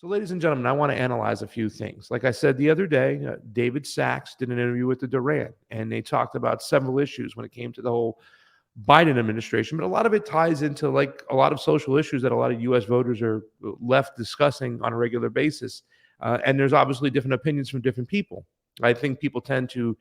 So, ladies and gentlemen, I want to analyze a few things. Like I said the other day, David Sachs did an interview with the Duran, and they talked about several issues when it came to the whole Biden administration. But a lot of it ties into like a lot of social issues that a lot of U.S. voters are left discussing on a regular basis. And there's obviously different opinions from different people. I think people tend to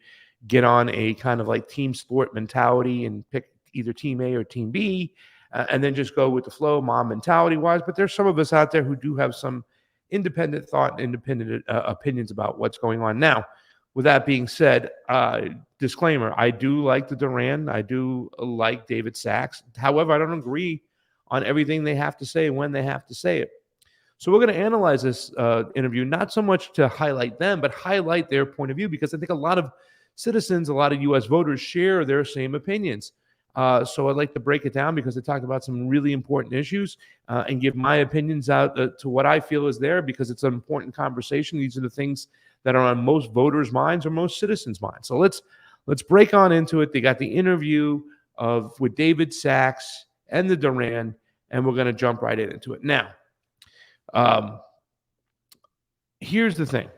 get on a kind of like team sport mentality and pick either team A or team B, and then just go with the flow, mom mentality wise. But there's some of us out there who do have some independent thought, independent opinions about what's going on. Now, with that being said, disclaimer, I do like the Duran. I do like David Sachs. However, I don't agree on everything they have to say when they have to say it. So we're going to analyze this interview, not so much to highlight them, but highlight their point of view, because I think a lot of citizens, a lot of U.S. voters share their same opinions. So I'd like to break it down because they talked about some really important issues and give my opinions out to what I feel is there, because it's an important conversation. These are the things that are on most voters' minds or most citizens' minds. So let's break on into it. They got the interview with David Sachs and the Duran, and we're going to jump right into it. Now, here's the thing.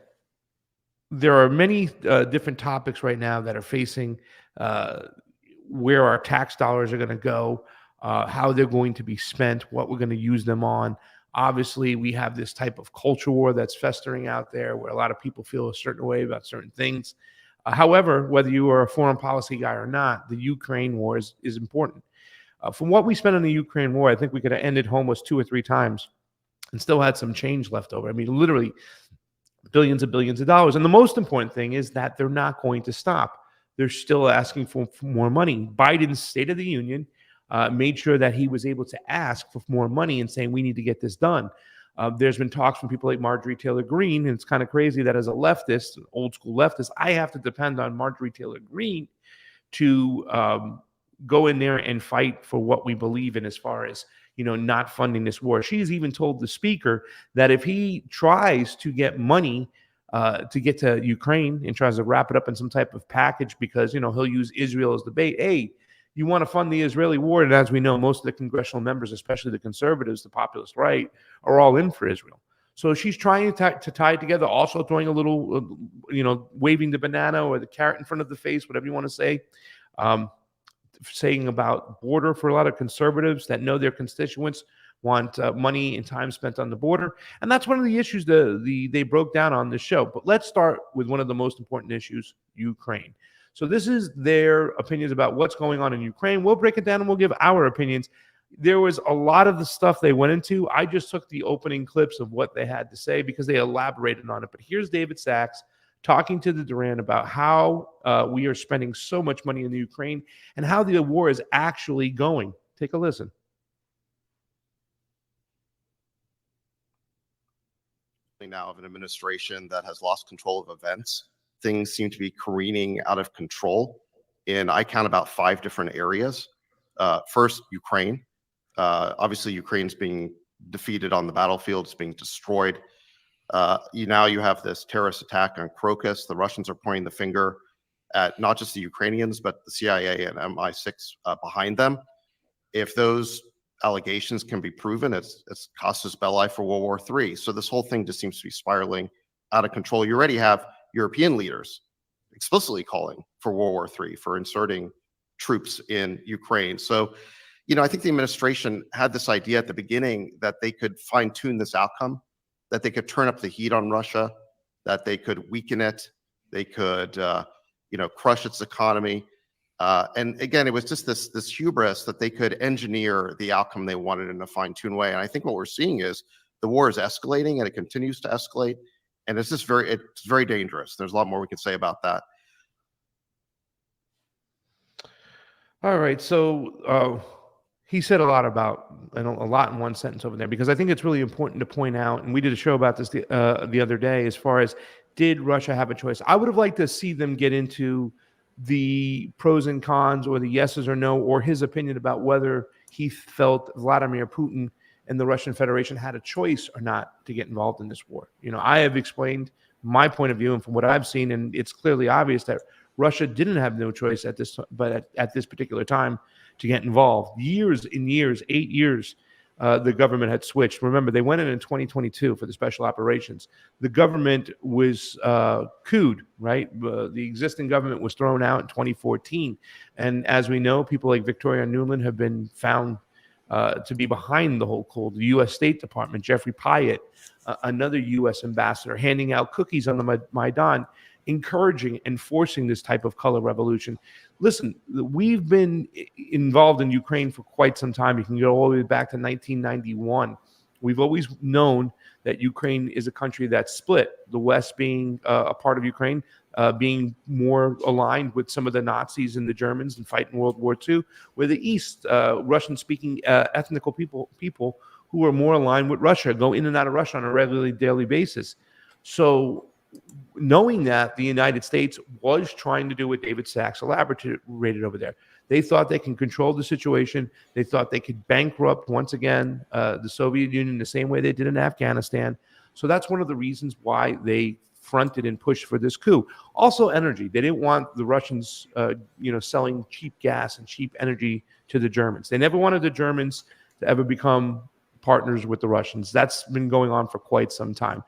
There are many different topics right now that are facing where our tax dollars are going to go, how they're going to be spent, what we're going to use them on. Obviously, we have this type of culture war that's festering out there where a lot of people feel a certain way about certain things. However, whether you are a foreign policy guy or not, the Ukraine war is important. From what we spent on the Ukraine war, I think we could have ended homeless 2 or 3 times and still had some change left over. I mean, literally billions and billions of dollars. And the most important thing is that they're not going to stop. They're still asking for more money. Biden's State of the Union made sure that he was able to ask for more money and saying, we need to get this done. There's been talks from people like Marjorie Taylor Greene, and it's kind of crazy that as a leftist, an old school leftist, I have to depend on Marjorie Taylor Greene to go in there and fight for what we believe in as far as, not funding this war. She's even told the speaker that if he tries to get money to get to Ukraine and tries to wrap it up in some type of package because, he'll use Israel as the bait. Hey, you want to fund the Israeli war? And as we know, most of the congressional members, especially the conservatives, the populist right, are all in for Israel. So she's trying to tie it together, also throwing a little, waving the banana or the carrot in front of the face, whatever you want to say, saying about border for a lot of conservatives that know their constituents want money and time spent on the border. And that's one of the issues they broke down on this show. But let's start with one of the most important issues, Ukraine. So this is their opinions about what's going on in Ukraine. We'll break it down and we'll give our opinions. There was a lot of the stuff they went into. I just took the opening clips of what they had to say because they elaborated on it. But here's David Sachs talking to the Duran about how we are spending so much money in the Ukraine and how the war is actually going. Take a listen. Now of an administration that has lost control of events. Things seem to be careening out of control in, I count, about 5 different areas. First, Ukraine. Obviously, Ukraine's being defeated on the battlefield. It's being destroyed. You have this terrorist attack on Crocus. The Russians are pointing the finger at not just the Ukrainians, but the CIA and MI6 behind them. If those allegations can be proven, it's casus belli for World War III. So this whole thing just seems to be spiraling out of control. You already have European leaders explicitly calling for World War III, for inserting troops in Ukraine. So, I think the administration had this idea at the beginning that they could fine-tune this outcome, that they could turn up the heat on Russia, that they could weaken it, they could, crush its economy. And again, it was just this hubris that they could engineer the outcome they wanted in a fine-tuned way. And I think what we're seeing is the war is escalating and it continues to escalate. And it's very dangerous. There's a lot more we could say about that. All right. So he said a lot in one sentence over there, because I think it's really important to point out, and we did a show about this the other day, as far as did Russia have a choice? I would have liked to see them get into the pros and cons or the yeses or no, or his opinion about whether he felt Vladimir Putin and the Russian Federation had a choice or not to get involved in this war. I have explained my point of view, and from what I've seen, and it's clearly obvious that Russia didn't have no choice at this particular time to get involved. Years and years, 8 years, the government had switched. Remember, they went in 2022 for the special operations. The government was couped, right? The existing government was thrown out in 2014. And as we know, people like Victoria Nuland have been found to be behind the whole coup. The U.S. State Department, Jeffrey Pyatt, another U.S. ambassador, handing out cookies on the Maidan, encouraging and forcing this type of color revolution. Listen, we've been involved in Ukraine for quite some time. You can go all the way back to 1991. We've always known that Ukraine is a country that's split, the West being a part of Ukraine, being more aligned with some of the Nazis and the Germans and fighting World War II, where the East, Russian-speaking ethnical people who are more aligned with Russia, go in and out of Russia on a regularly daily basis. So knowing that the United States was trying to do what David Sachs elaborated over there, they thought they can control the situation. They thought they could bankrupt once again the Soviet Union the same way they did in Afghanistan. So that's one of the reasons why they fronted and pushed for this coup. Also, energy. They didn't want the Russians, selling cheap gas and cheap energy to the Germans. They never wanted the Germans to ever become partners with the Russians. That's been going on for quite some time.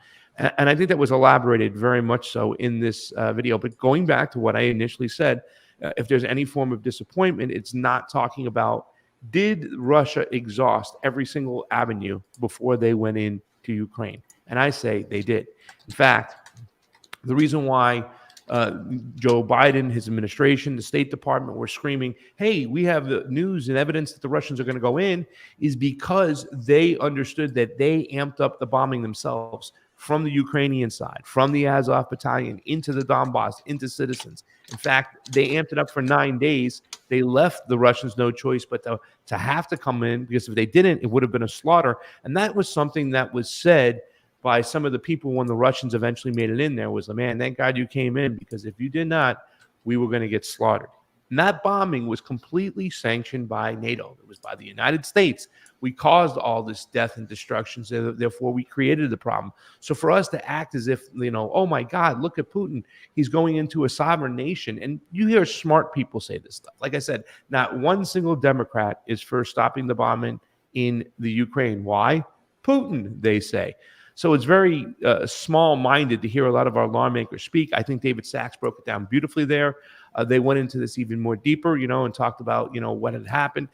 And I think that was elaborated very much so in this video. But going back to what I initially said, if there's any form of disappointment, it's not talking about, did Russia exhaust every single avenue before they went into Ukraine? And I say they did. In fact, the reason why Joe Biden, his administration, the State Department were screaming, hey, we have the news and evidence that the Russians are going to go in, is because they understood that they amped up the bombing themselves from the Ukrainian side, from the Azov battalion into the Donbass, into citizens. In fact, they amped it up for 9 days. They left the Russians no choice but to have to come in, because if they didn't, it would have been a slaughter. And that was something that was said by some of the people when the Russians eventually made it in there, was, man, thank God you came in, because if you did not, we were going to get slaughtered. And that bombing was completely sanctioned by NATO. It was by the United States. We caused all this death and destruction, so therefore we created the problem. So for us to act as if, oh my God, look at Putin, he's going into a sovereign nation. And you hear smart people say this stuff. Like I said, not one single Democrat is for stopping the bombing in the Ukraine. Why? Putin, they say. So it's very small-minded to hear a lot of our lawmakers speak. I think David Sachs broke it down beautifully there. They went into this even more deeper, and talked about, what had happened.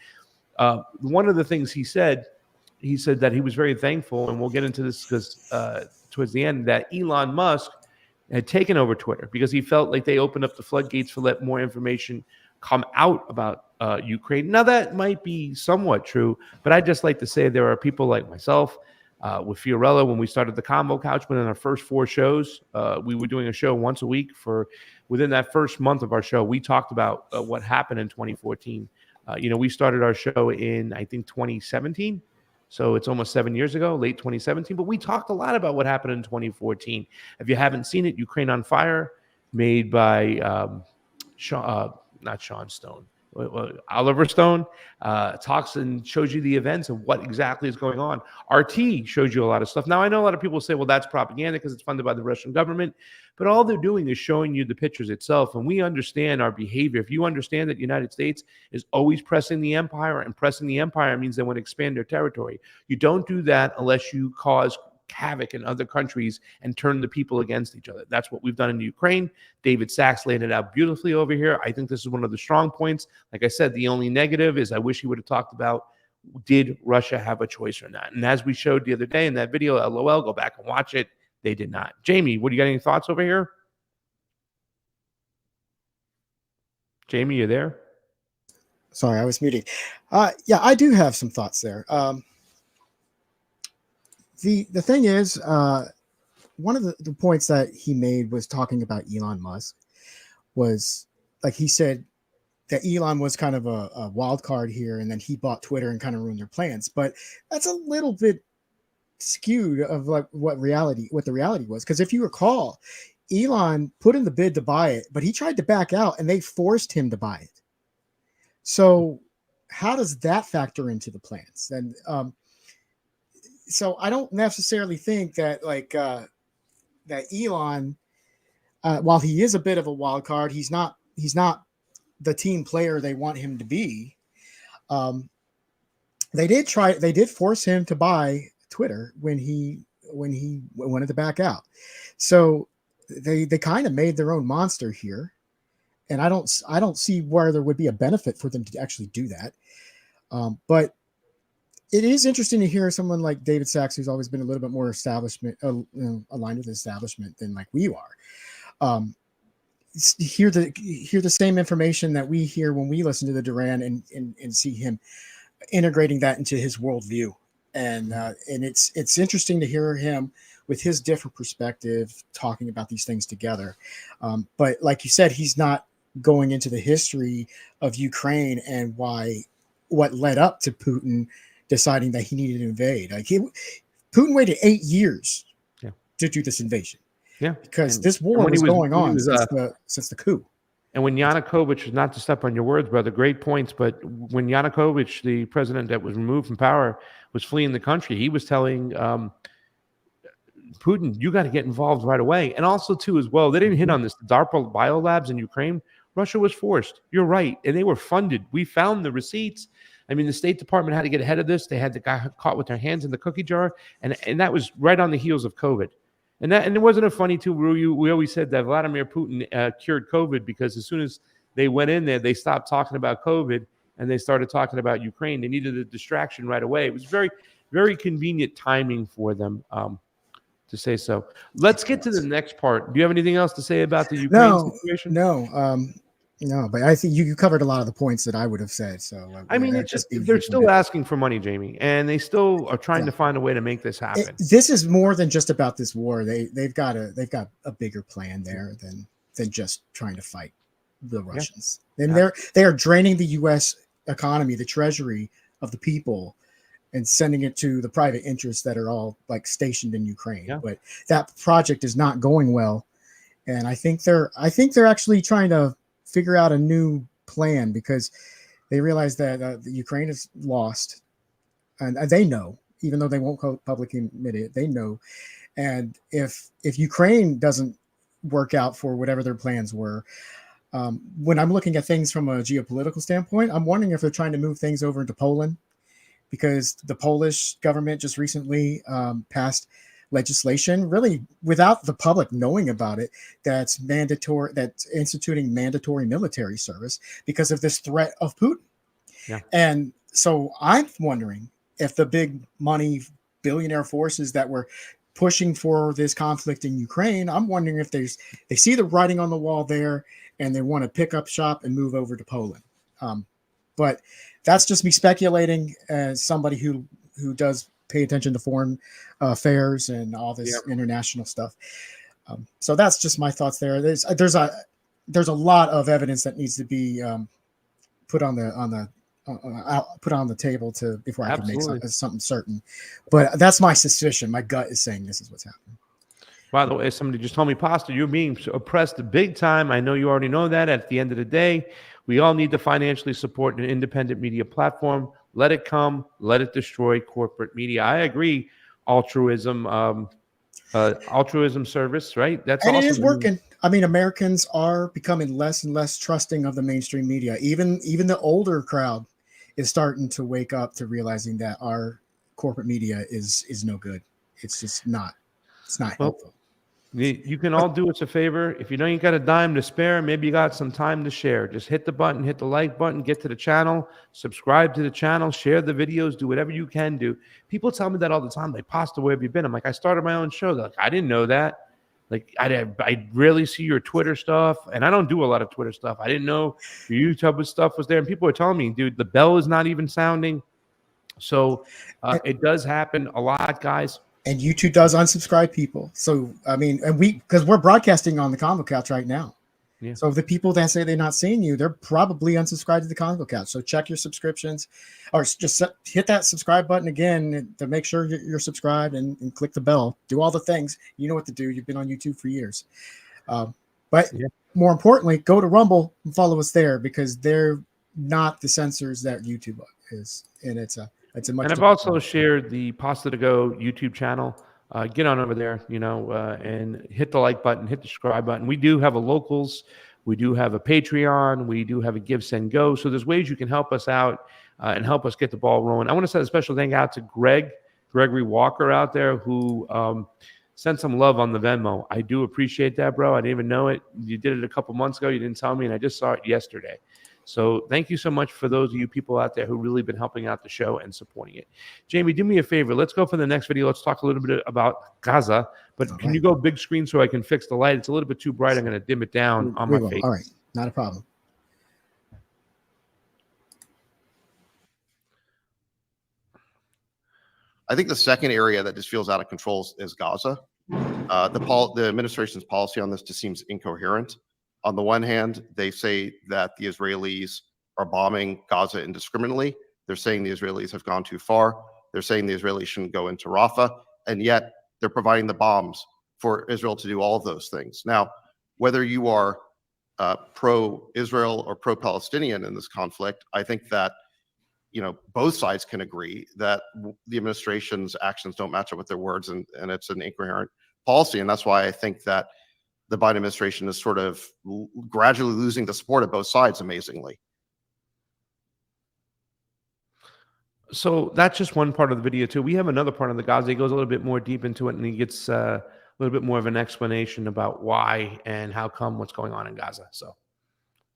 One of the things he said that he was very thankful, and we'll get into this because towards the end, that Elon Musk had taken over Twitter, because he felt like they opened up the floodgates for let more information come out about Ukraine. Now, that might be somewhat true, but I'd just like to say there are people like myself, with Fiorella, when we started the Combo Couch, within our first 4 shows, we were doing a show once a week. Within that first month of our show, we talked about what happened in 2014. We started our show in, I think, 2017. So it's almost 7 years ago, late 2017. But we talked a lot about what happened in 2014. If you haven't seen it, Ukraine on Fire, made by not Sean Stone, Oliver Stone, talks and shows you the events of what exactly is going on. RT shows you a lot of stuff. Now, I know a lot of people say, well, that's propaganda because it's funded by the Russian government. But all they're doing is showing you the pictures itself. And we understand our behavior. If you understand that the United States is always pressing the empire, and pressing the empire means they want to expand their territory. You don't do that unless you cause havoc in other countries and turn the people against each other. That's what we've done in Ukraine. David Sachs laid it out beautifully over here. I think this is one of the strong points. Like I said, the only negative is I wish he would have talked about, did Russia have a choice or not? And as we showed the other day in that video, LOL, go back and watch it. They did not. Jamie, what do you got? Any thoughts over here? Jamie, you there? Sorry, I was muted. Yeah, I do have some thoughts there. The thing is, one of the points that he made was talking about Elon Musk. Was like he said that Elon was kind of a wild card here, and then he bought Twitter and kind of ruined their plans. But that's a little bit skewed of like what the reality was. Because if you recall, Elon put in the bid to buy it, but he tried to back out, and they forced him to buy it. So how does that factor into the plans? And so I don't necessarily think that that Elon, while he is a bit of a wild card, he's not the team player they want him to be. They did force him to buy Twitter when he wanted to back out. So they kind of made their own monster here, and I don't see where there would be a benefit for them to actually do that. But it is interesting to hear someone like David Sachs, who's always been a little bit more aligned with the establishment than like we are. Hear the same information that we hear when we listen to the Duran and see him integrating that into his worldview. And it's interesting to hear him with his different perspective talking about these things together. But like you said, he's not going into the history of Ukraine and what led up to Putin deciding that he needed to invade. Putin waited 8 years to do this invasion. Yeah, because this war was going on since the coup. And when Yanukovych, not to step on your words, brother, great points, but when Yanukovych, the president that was removed from power, was fleeing the country, he was telling Putin, you got to get involved right away. And also, too, as well, they didn't hit on this. The DARPA biolabs in Ukraine, Russia was forced. You're right. And they were funded. We found the receipts. I mean, the State Department had to get ahead of this. They had the guy caught with their hands in the cookie jar. And that was right on the heels of COVID. And it wasn't a funny too. We always said that Vladimir Putin cured COVID because as soon as they went in there, they stopped talking about COVID and they started talking about Ukraine. They needed a distraction right away. It was very, very convenient timing for them to say so. Let's get to the next part. Do you have anything else to say about the Ukraine situation? No, but I think you covered a lot of the points that I would have said. So I mean, they're still asking for money, Jamie, and they still are trying to find a way to make this happen. This is more than just about this war. They've got a bigger plan there than just trying to fight the Russians. And they are draining the U.S. economy, the treasury of the people, and sending it to the private interests that are all like stationed in Ukraine. Yeah. But that project is not going well, and I think they're actually trying to figure out a new plan because they realize that the Ukraine is lost, and they know, even though they won't publicly admit it, they know. And if Ukraine doesn't work out for whatever their plans were, when I'm looking at things from a geopolitical standpoint, I'm wondering if they're trying to move things over into Poland, because the Polish government just recently passed legislation, really without the public knowing about it, that's instituting mandatory military service because of this threat of Putin. Yeah. And so I'm wondering if the big money billionaire forces that were pushing for this conflict in Ukraine, I'm wondering if they see the writing on the wall there and they want to pick up shop and move over to Poland. But that's just me speculating as somebody who does pay attention to foreign affairs and all this international stuff. So that's just my thoughts there. There's a lot of evidence that needs to be put on the table before I can make something certain. But that's my suspicion. My gut is saying this is what's happening. By the way, somebody just told me, Pastor, you're being oppressed big time. I know you already know that. At the end of the day, we all need to financially support an independent media platform. Let it come. Let it destroy corporate media. I agree. Altruism service, right? That's and awesome. It is working. I mean, Americans are becoming less and less trusting of the mainstream media. Even the older crowd is starting to wake up to realizing that our corporate media is no good. It's just not. It's not helpful. You can all do us a favor. If you know you got a dime to spare, maybe you got some time to share. Just hit the button, hit the like button, get to the channel, subscribe to the channel, share the videos, do whatever you can do. People tell me that all the time. Like, Pastor, where have you been? I'm like, I started my own show. They're like, I didn't know that. Like, I rarely see your Twitter stuff, and I don't do a lot of Twitter stuff. I didn't know your YouTube stuff was there. And people are telling me, dude, the bell is not even sounding. So it does happen a lot, guys. And YouTube does unsubscribe people. So, I mean, and because we're broadcasting on the Convo Couch right now. Yeah. So the people that say they're not seeing you, they're probably unsubscribed to the Convo Couch. So check your subscriptions, or just hit that subscribe button again to make sure you're subscribed and click the bell. Do all the things. You know what to do. You've been on YouTube for years. But more importantly, go to Rumble and follow us there, because they're not the censors that YouTube is. And it's a much. And I've also shared the Pasta to Go YouTube channel. Get on over there, and hit the like button, hit the subscribe button. We do have a locals. We do have a Patreon. We do have a Give, Send, Go. So there's ways you can help us out. and help us get the ball rolling. I want to send a special thank out to Gregory Walker out there, who sent some love on the Venmo. I do appreciate that, bro. I didn't even know it. You did it a couple months ago. You didn't tell me, and I just saw it yesterday. So thank you so much for those of you people out there who really been helping out the show and supporting it. Jayme, do me a favor. Let's go for the next video. Let's talk a little bit about Gaza. But can you go big screen so I can fix the light? It's a little bit too bright. I'm going to dim it down on my face. All right. Not a problem. I think the second area that just feels out of control is Gaza. The administration's policy on this just seems incoherent. On the one hand, they say that the Israelis are bombing Gaza indiscriminately. They're saying the Israelis have gone too far. They're saying the Israelis shouldn't go into Rafah, and yet they're providing the bombs for Israel to do all of those things. Now, whether you are pro-Israel or pro-Palestinian in this conflict, I think that both sides can agree that the administration's actions don't match up with their words, and it's an incoherent policy. And that's why I think that the Biden administration is sort of gradually losing the support of both sides, amazingly. So that's just one part of the video, too. We have another part of the Gaza. He goes a little bit more deep into it, and he gets a little bit more of an explanation about why and how come what's going on in Gaza. So,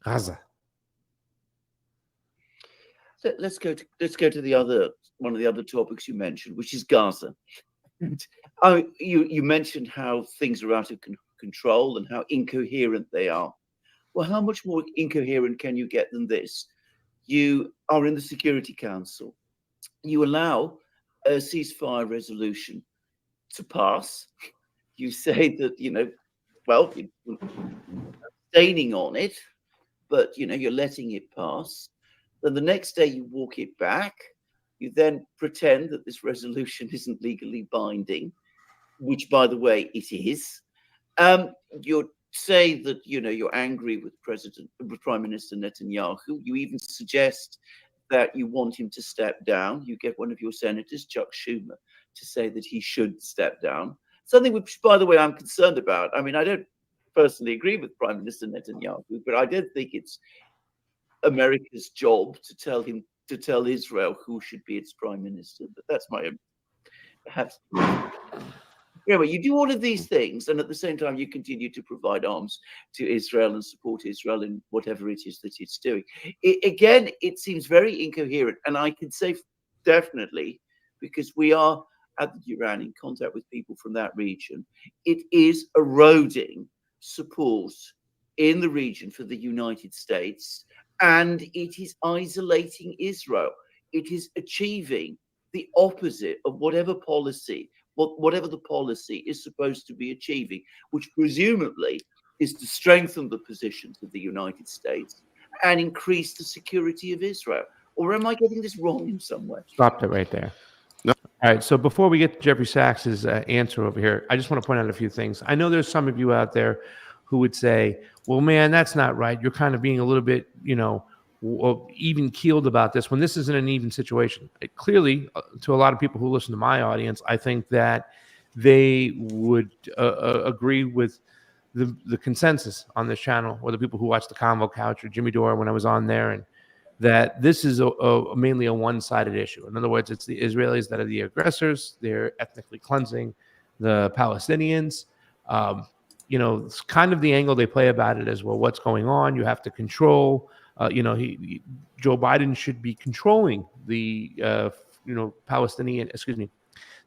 Gaza. So let's go to the other one of the other topics you mentioned, which is Gaza. You mentioned how things are out of control and how incoherent they are. Well, how much more incoherent can you get than this? You are in the Security Council. You allow a ceasefire resolution to pass. You say that, you're abstaining on it, but, you're letting it pass. Then the next day you walk it back. You then pretend that this resolution isn't legally binding, which, by the way, it is. You say that you're angry with Prime Minister Netanyahu. You even suggest that you want him to step down. You get one of your senators, Chuck Schumer, to say that he should step down. Something which, by the way, I'm concerned about. I mean, I don't personally agree with Prime Minister Netanyahu, but I don't think it's America's job to tell Israel who should be its prime minister. But that's my own, perhaps. Anyway, you do all of these things, and at the same time, you continue to provide arms to Israel and support Israel in whatever it is that it's doing. It seems very incoherent, and I can say definitely, because we are at the Duran in contact with people from that region, it is eroding support in the region for the United States, and it is isolating Israel. It is achieving the opposite of whatever the policy is supposed to be achieving, which presumably is to strengthen the positions of the United States and increase the security of Israel. Or am I getting this wrong in some way? Stopped it right there. No. All right. So before we get to Jeffrey Sachs's answer over here, I just want to point out a few things. I know there's some of you out there who would say, well, man, that's not right. You're kind of being a little bit, even keeled about this when this isn't an even situation. Clearly, to a lot of people who listen to my audience, I think that they would agree with the consensus on this channel, or the people who watch the Convo Couch or Jimmy Dore when I was on there, and that this is mainly a one-sided issue. In other words, it's the Israelis that are the aggressors. They're ethnically cleansing the Palestinians. It's kind of the angle they play about it as well. What's going on? You have to control. Joe Biden should be controlling the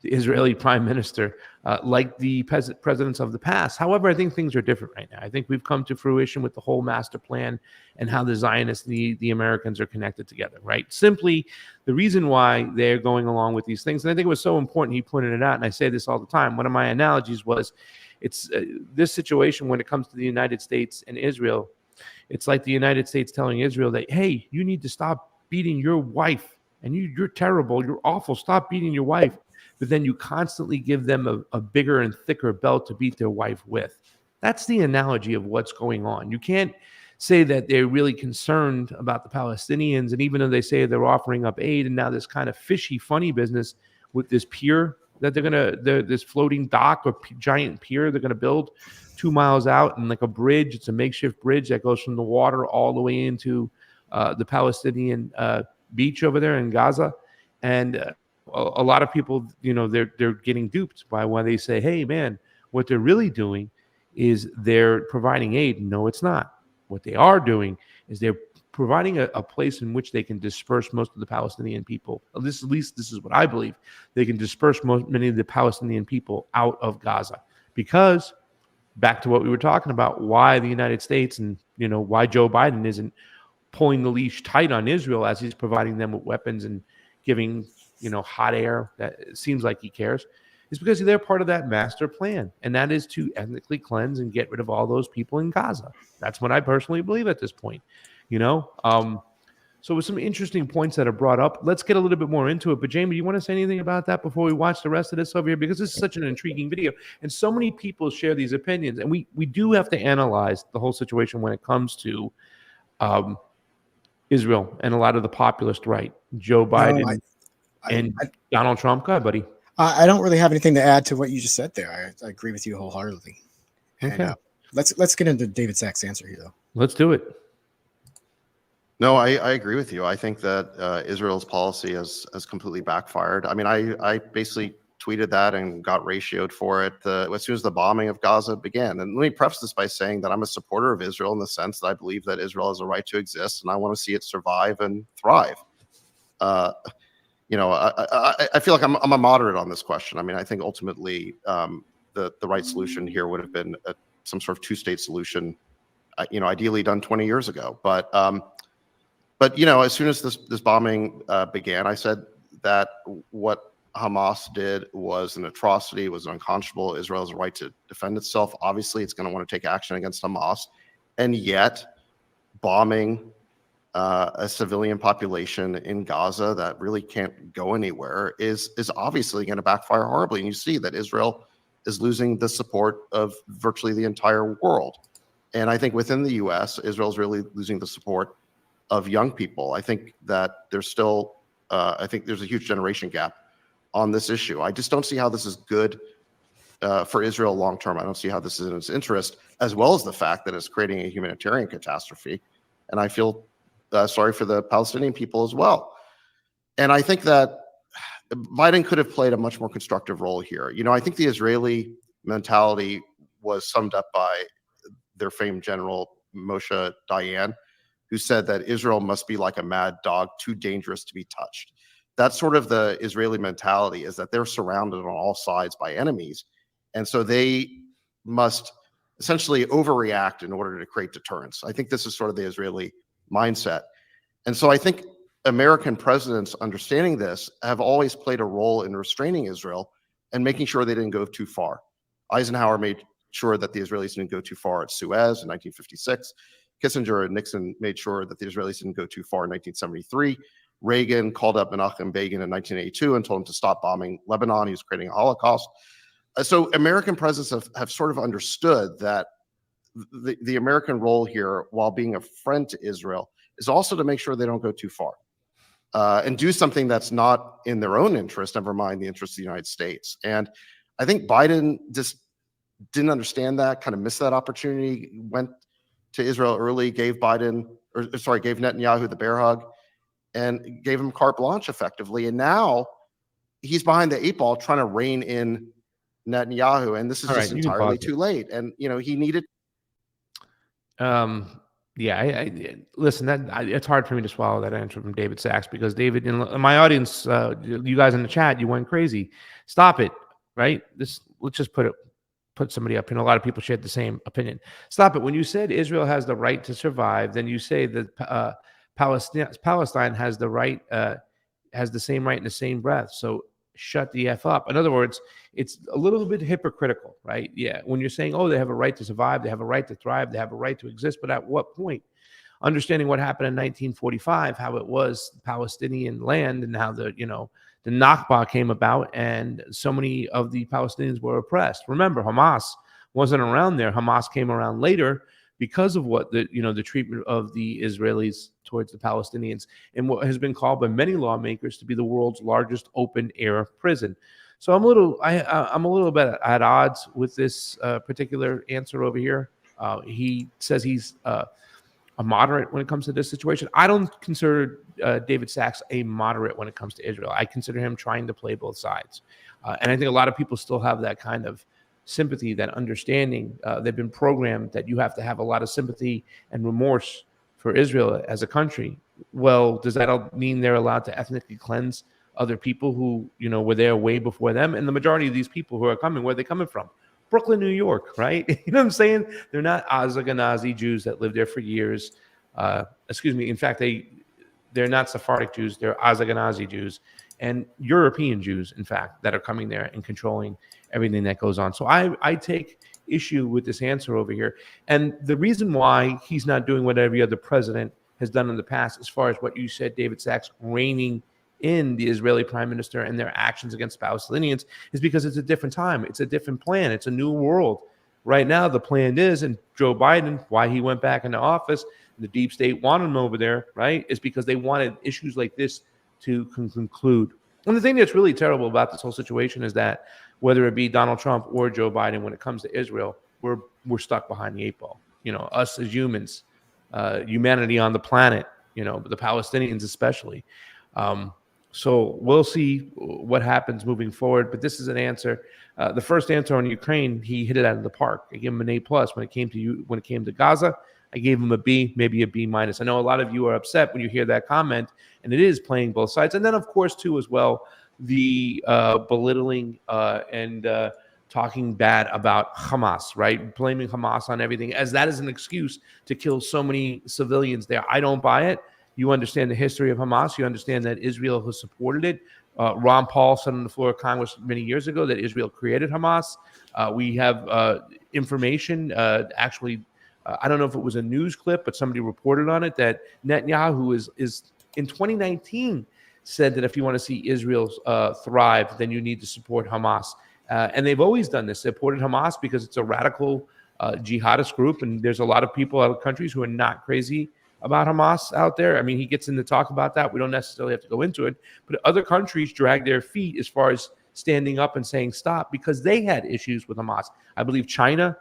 the Israeli prime minister, like the presidents of the past. However, I think things are different right now. I think we've come to fruition with the whole master plan and how the Zionists, the Americans are connected together, right? Simply the reason why they're going along with these things. And I think it was so important. He pointed it out. And I say this all the time. One of my analogies was it's this situation when it comes to the United States and Israel. It's like the United States telling Israel that, hey, you need to stop beating your wife, and you're terrible, you're awful, stop beating your wife. But then you constantly give them a bigger and thicker belt to beat their wife with. That's the analogy of what's going on. You can't say that they're really concerned about the Palestinians, and even though they say they're offering up aid, and now this kind of fishy, funny business with this pier that this floating dock or giant pier they're gonna build 2 miles out, and like a bridge. It's a makeshift bridge that goes from the water all the way into the Palestinian beach over there in Gaza, and a lot of people, they're getting duped by when they say, "Hey, man, what they're really doing is they're providing aid." No, it's not. What they are doing is they're providing a place in which they can disperse most of the Palestinian people. At least this is what I believe. They can disperse many of the Palestinian people out of Gaza, because back to what we were talking about, why the United States and why Joe Biden isn't pulling the leash tight on Israel as he's providing them with weapons and giving hot air. That it seems like he cares, is because they're part of that master plan, and that is to ethnically cleanse and get rid of all those people in Gaza. That's what I personally believe at this point. So with some interesting points that are brought up, let's get a little bit more into it. But Jayme, do you want to say anything about that before we watch the rest of this over here? Because this is such an intriguing video, and so many people share these opinions, and we do have to analyze the whole situation when it comes to Israel and a lot of the populist right, Joe Biden and Donald Trump. Go ahead, buddy. I don't really have anything to add to what you just said there. I agree with you wholeheartedly. Okay. And, let's get into David Sack's answer here, though. Let's do it. No, I agree with you. I think that Israel's policy has completely backfired. I mean, I basically tweeted that and got ratioed for it as soon as the bombing of Gaza began. And let me preface this by saying that I'm a supporter of Israel in the sense that I believe that Israel has a right to exist, and I want to see it survive and thrive. I feel like I'm a moderate on this question. I mean, I think ultimately the right solution here would have been some sort of two-state solution, ideally done 20 years ago. But as soon as this bombing began, I said that what Hamas did was an atrocity, was unconscionable. Israel has a right to defend itself. Obviously, it's going to want to take action against Hamas, and yet bombing a civilian population in Gaza that really can't go anywhere is obviously going to backfire horribly. And you see that Israel is losing the support of virtually the entire world. And I think within the U.S., Israel is really losing the support of young people. I think that there's still, I think there's a huge generation gap on this issue. I just don't see how this is good for Israel long term. I don't see how this is in its interest, as well as the fact that it's creating a humanitarian catastrophe. And I feel sorry for the Palestinian people as well. And I think that Biden could have played a much more constructive role here. I think the Israeli mentality was summed up by their famed general, Moshe Dayan, who said that Israel must be like a mad dog, too dangerous to be touched. That's sort of the Israeli mentality, is that they're surrounded on all sides by enemies. And so they must essentially overreact in order to create deterrence. I think this is sort of the Israeli mindset. And so I think American presidents, understanding this, have always played a role in restraining Israel and making sure they didn't go too far. Eisenhower made sure that the Israelis didn't go too far at Suez in 1956. Kissinger and Nixon made sure that the Israelis didn't go too far in 1973. Reagan called up Menachem Begin in 1982 and told him to stop bombing Lebanon. He was creating a Holocaust. So American presidents have sort of understood that the American role here, while being a friend to Israel, is also to make sure they don't go too far and do something that's not in their own interest, never mind the interest of the United States. And I think Biden just didn't understand that, kind of missed that opportunity, went to Israel early, gave Netanyahu the bear hug, and gave him carte blanche effectively. And now he's behind the eight ball trying to rein in Netanyahu. And this is just entirely too late. And, he needed. Listen, it's hard for me to swallow that answer from David Sachs, because David, in my audience, you guys in the chat, you went crazy. Stop it, right? Let's just put somebody up, and a lot of people shared the same opinion. Stop it. When you said Israel has the right to survive, then you say that Palestine has the right, has the same right in the same breath. So shut the F up. In other words, it's a little bit hypocritical, right? Yeah. When you're saying, they have a right to survive, they have a right to thrive, they have a right to exist, but at what point? Understanding what happened in 1945, how it was Palestinian land, and how the Nakba came about, and so many of the Palestinians were oppressed. Remember, Hamas wasn't around there. Hamas came around later because of what the treatment of the Israelis towards the Palestinians, and what has been called by many lawmakers to be the world's largest open air prison. So I'm a little bit at odds with this particular answer over here. He says he's a moderate when it comes to this situation. I don't consider David Sachs a moderate when it comes to Israel. I consider him trying to play both sides. And I think a lot of people still have that kind of sympathy, that understanding. They've been programmed that you have to have a lot of sympathy and remorse for Israel as a country. Well, does that mean they're allowed to ethnically cleanse other people who, were there way before them? And the majority of these people who are coming, where are they coming from? Brooklyn, New York, right? You know what I'm saying? They're not Ashkenazi Jews that lived there for years. Excuse me. In fact, they're not Sephardic Jews. They're Ashkenazi Jews and European Jews, in fact, that are coming there and controlling everything that goes on. So I take issue with this answer over here. And the reason why he's not doing what every other president has done in the past, as far as what you said, David Sachs, reining in the Israeli prime minister and their actions against Palestinians, is because it's a different time. It's a different plan. It's a new world. Right now, the plan is, and Joe Biden, why he went back into office, the deep state wanted him over there, right, is because they wanted issues like this to conclude. And the thing that's really terrible about this whole situation is that whether it be Donald Trump or Joe Biden, when it comes to Israel, we're stuck behind the eight ball. Us as humans, humanity on the planet, the Palestinians especially. So we'll see what happens moving forward. But this is an answer. The first answer on Ukraine, he hit it out of the park. I gave him an A+. When it came to Gaza, I gave him a B, maybe a B-. I know a lot of you are upset when you hear that comment, and it is playing both sides. And then, of course, too, as well, the belittling and talking bad about Hamas, right? Blaming Hamas on everything, as that is an excuse to kill so many civilians there. I don't buy it. You understand the history of Hamas. You understand that Israel has supported it. Ron Paul said on the floor of Congress many years ago that Israel created Hamas. We have information, actually, I don't know if it was a news clip, but somebody reported on it, that Netanyahu is in 2019 said that if you want to see Israel thrive, then you need to support Hamas. And they've always done this. They supported Hamas because it's a radical jihadist group, and there's a lot of people out of countries who are not crazy about Hamas out there. I mean, he gets into talk about that. We don't necessarily have to go into it, but other countries drag their feet as far as standing up and saying stop because they had issues with Hamas. I believe China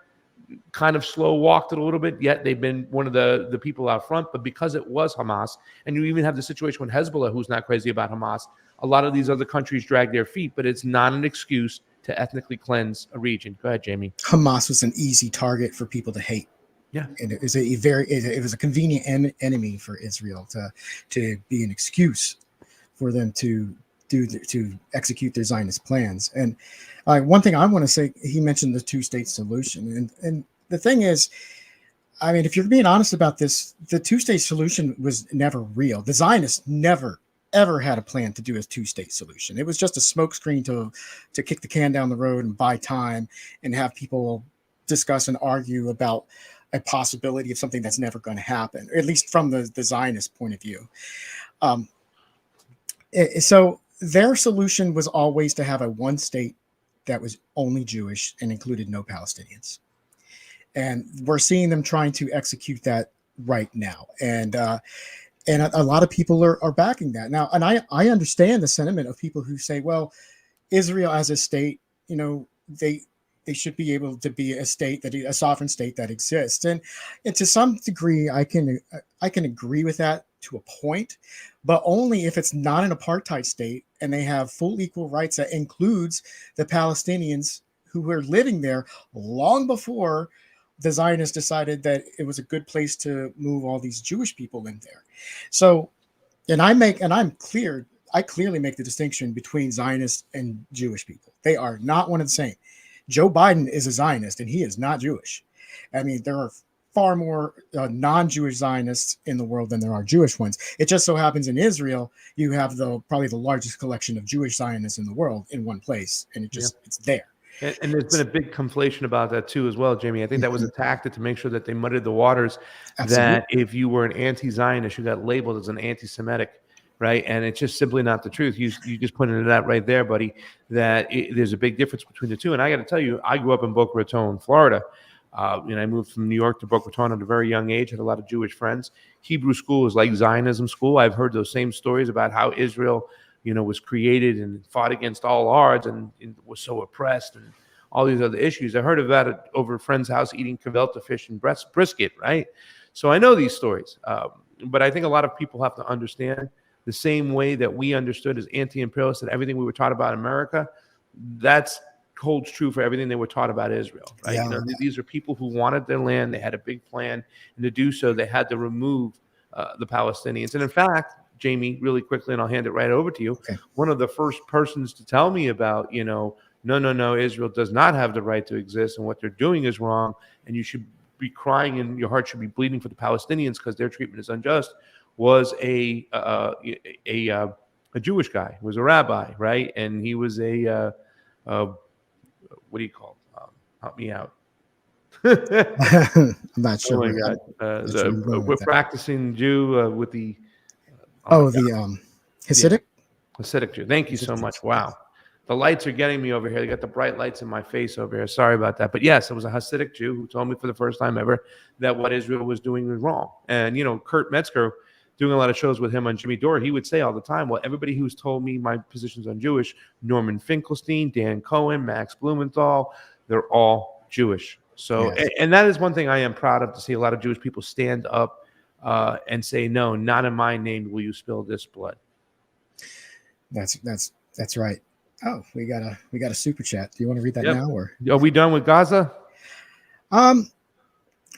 kind of slow walked it a little bit, yet they've been one of the people out front. But because it was Hamas, and you even have the situation with Hezbollah, who's not crazy about Hamas, a lot of these other countries drag their feet, but it's not an excuse to ethnically cleanse a region. Go ahead, Jamie. Hamas was an easy target for people to hate. Yeah, and it was a convenient enemy for Israel to be an excuse for them to execute their Zionist plans. And one thing I want to say, he mentioned the two-state solution, and the thing is, I mean, if you're being honest about this, the two-state solution was never real. The Zionists never ever had a plan to do a two-state solution. It was just a smokescreen to kick the can down the road and buy time and have people discuss and argue about a possibility of something that's never going to happen, at least from the Zionist point of view. So their solution was always to have a one state that was only Jewish and included no Palestinians. And we're seeing them trying to execute that right now. And a lot of people are backing that now. And I understand the sentiment of people who say, well, Israel as a state, they should be able to be a sovereign state that exists. And to some degree, I can agree with that to a point, but only if it's not an apartheid state and they have full equal rights that includes the Palestinians who were living there long before the Zionists decided that it was a good place to move all these Jewish people in there. So, I clearly make the distinction between Zionists and Jewish people. They are not one and the same. Joe Biden is a Zionist, and he is not Jewish. I mean, there are far more non-Jewish Zionists in the world than there are Jewish ones. It just so happens in Israel, you have probably the largest collection of Jewish Zionists in the world in one place, and it's there. And there's been a big conflation about that too, as well, Jamie. I think that was a tactic to make sure that they muddied the waters. Absolutely. That if you were an anti-Zionist, you got labeled as an anti-Semitic. Right. And it's just simply not the truth. You just pointed it out right there, buddy, that there's a big difference between the two. And I got to tell you, I grew up in Boca Raton, Florida. And I moved from New York to Boca Raton at a very young age, had a lot of Jewish friends. Hebrew school is like Zionism school. I've heard those same stories about how Israel, was created and fought against all odds and was so oppressed and all these other issues. I heard about it over a friend's house eating cavelta fish and brisket, right? So I know these stories, but I think a lot of people have to understand the same way that we understood as anti-imperialists that everything we were taught about America, that's holds true for everything they were taught about Israel, right? Yeah. You know, these are people who wanted their land. They had a big plan, and to do so, they had to remove the Palestinians. And in fact, Jayme, really quickly, and I'll hand it right over to you. Okay. One of the first persons to tell me about, no, Israel does not have the right to exist, and what they're doing is wrong, and you should be crying and your heart should be bleeding for the Palestinians because their treatment is unjust, was a Jewish guy. He was a rabbi, right? And he was what do you call it? Help me out. I'm not sure. Oh my God! We're practicing Jew with the Hasidic. Hasidic Jew. Thank you so much. Wow, the lights are getting me over here. They got the bright lights in my face over here. Sorry about that, but yes, it was a Hasidic Jew who told me for the first time ever that what Israel was doing was wrong. And Kurt Metzger, doing a lot of shows with him on Jimmy Dore, he would say all the time, well, everybody who's told me my positions on Jewish, Norman Finkelstein, Dan Cohen, Max Blumenthal, they're all Jewish. So, Yes. and that is one thing I am proud of, to see a lot of Jewish people stand up and say, no, not in my name will you spill this blood. That's right. Oh, we got a super chat. Do you want to read that now, or are we done with Gaza?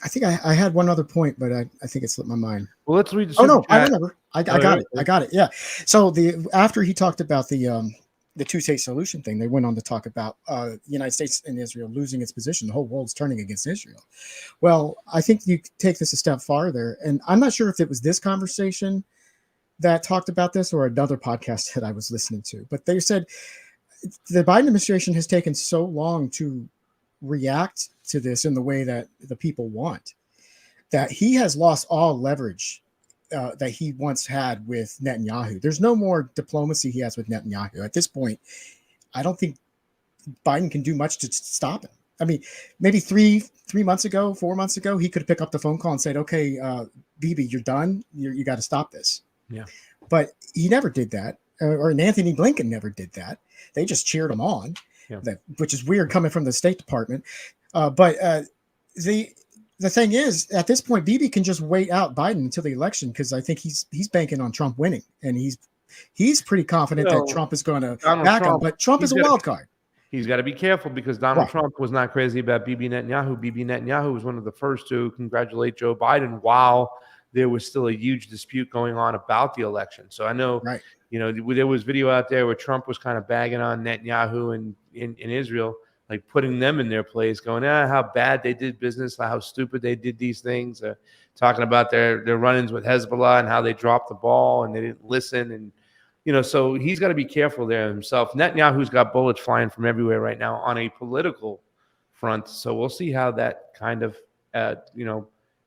I think I had one other point, but I think it slipped my mind. Well, let's read the super chat. I remember. I got it. I got it. Yeah. So after he talked about the two-state solution thing, they went on to talk about the United States and Israel losing its position. The whole world's turning against Israel. Well, I think you take this a step farther, and I'm not sure if it was this conversation that talked about this or another podcast that I was listening to, but they said the Biden administration has taken so long to react to this in the way that the people want, that he has lost all leverage that he once had with Netanyahu. There's no more diplomacy he has with Netanyahu. At this point, I don't think Biden can do much to stop him. I mean, maybe 4 months ago, he could pick up the phone call and said, okay, Bibi, you're done. You got to stop this. Yeah. But he never did that. Or Anthony Blinken never did that. They just cheered him on, which is weird coming from the State Department. But the thing is, at this point, Bibi can just wait out Biden until the election, because I think he's banking on Trump winning, and he's pretty confident that Trump is going to back him. But Trump is a wild card. He's got to be careful, because Donald Trump was not crazy about Bibi Netanyahu. Bibi Netanyahu was one of the first to congratulate Joe Biden while there was still a huge dispute going on about the election. So I know, there was video out there where Trump was kind of bagging on Netanyahu and in Israel, like putting them in their place, going, how bad they did business, how stupid they did these things, talking about their run-ins with Hezbollah and how they dropped the ball and they didn't listen. And, so he's got to be careful there himself. Netanyahu's got bullets flying from everywhere right now on a political front. So we'll see how that kind of,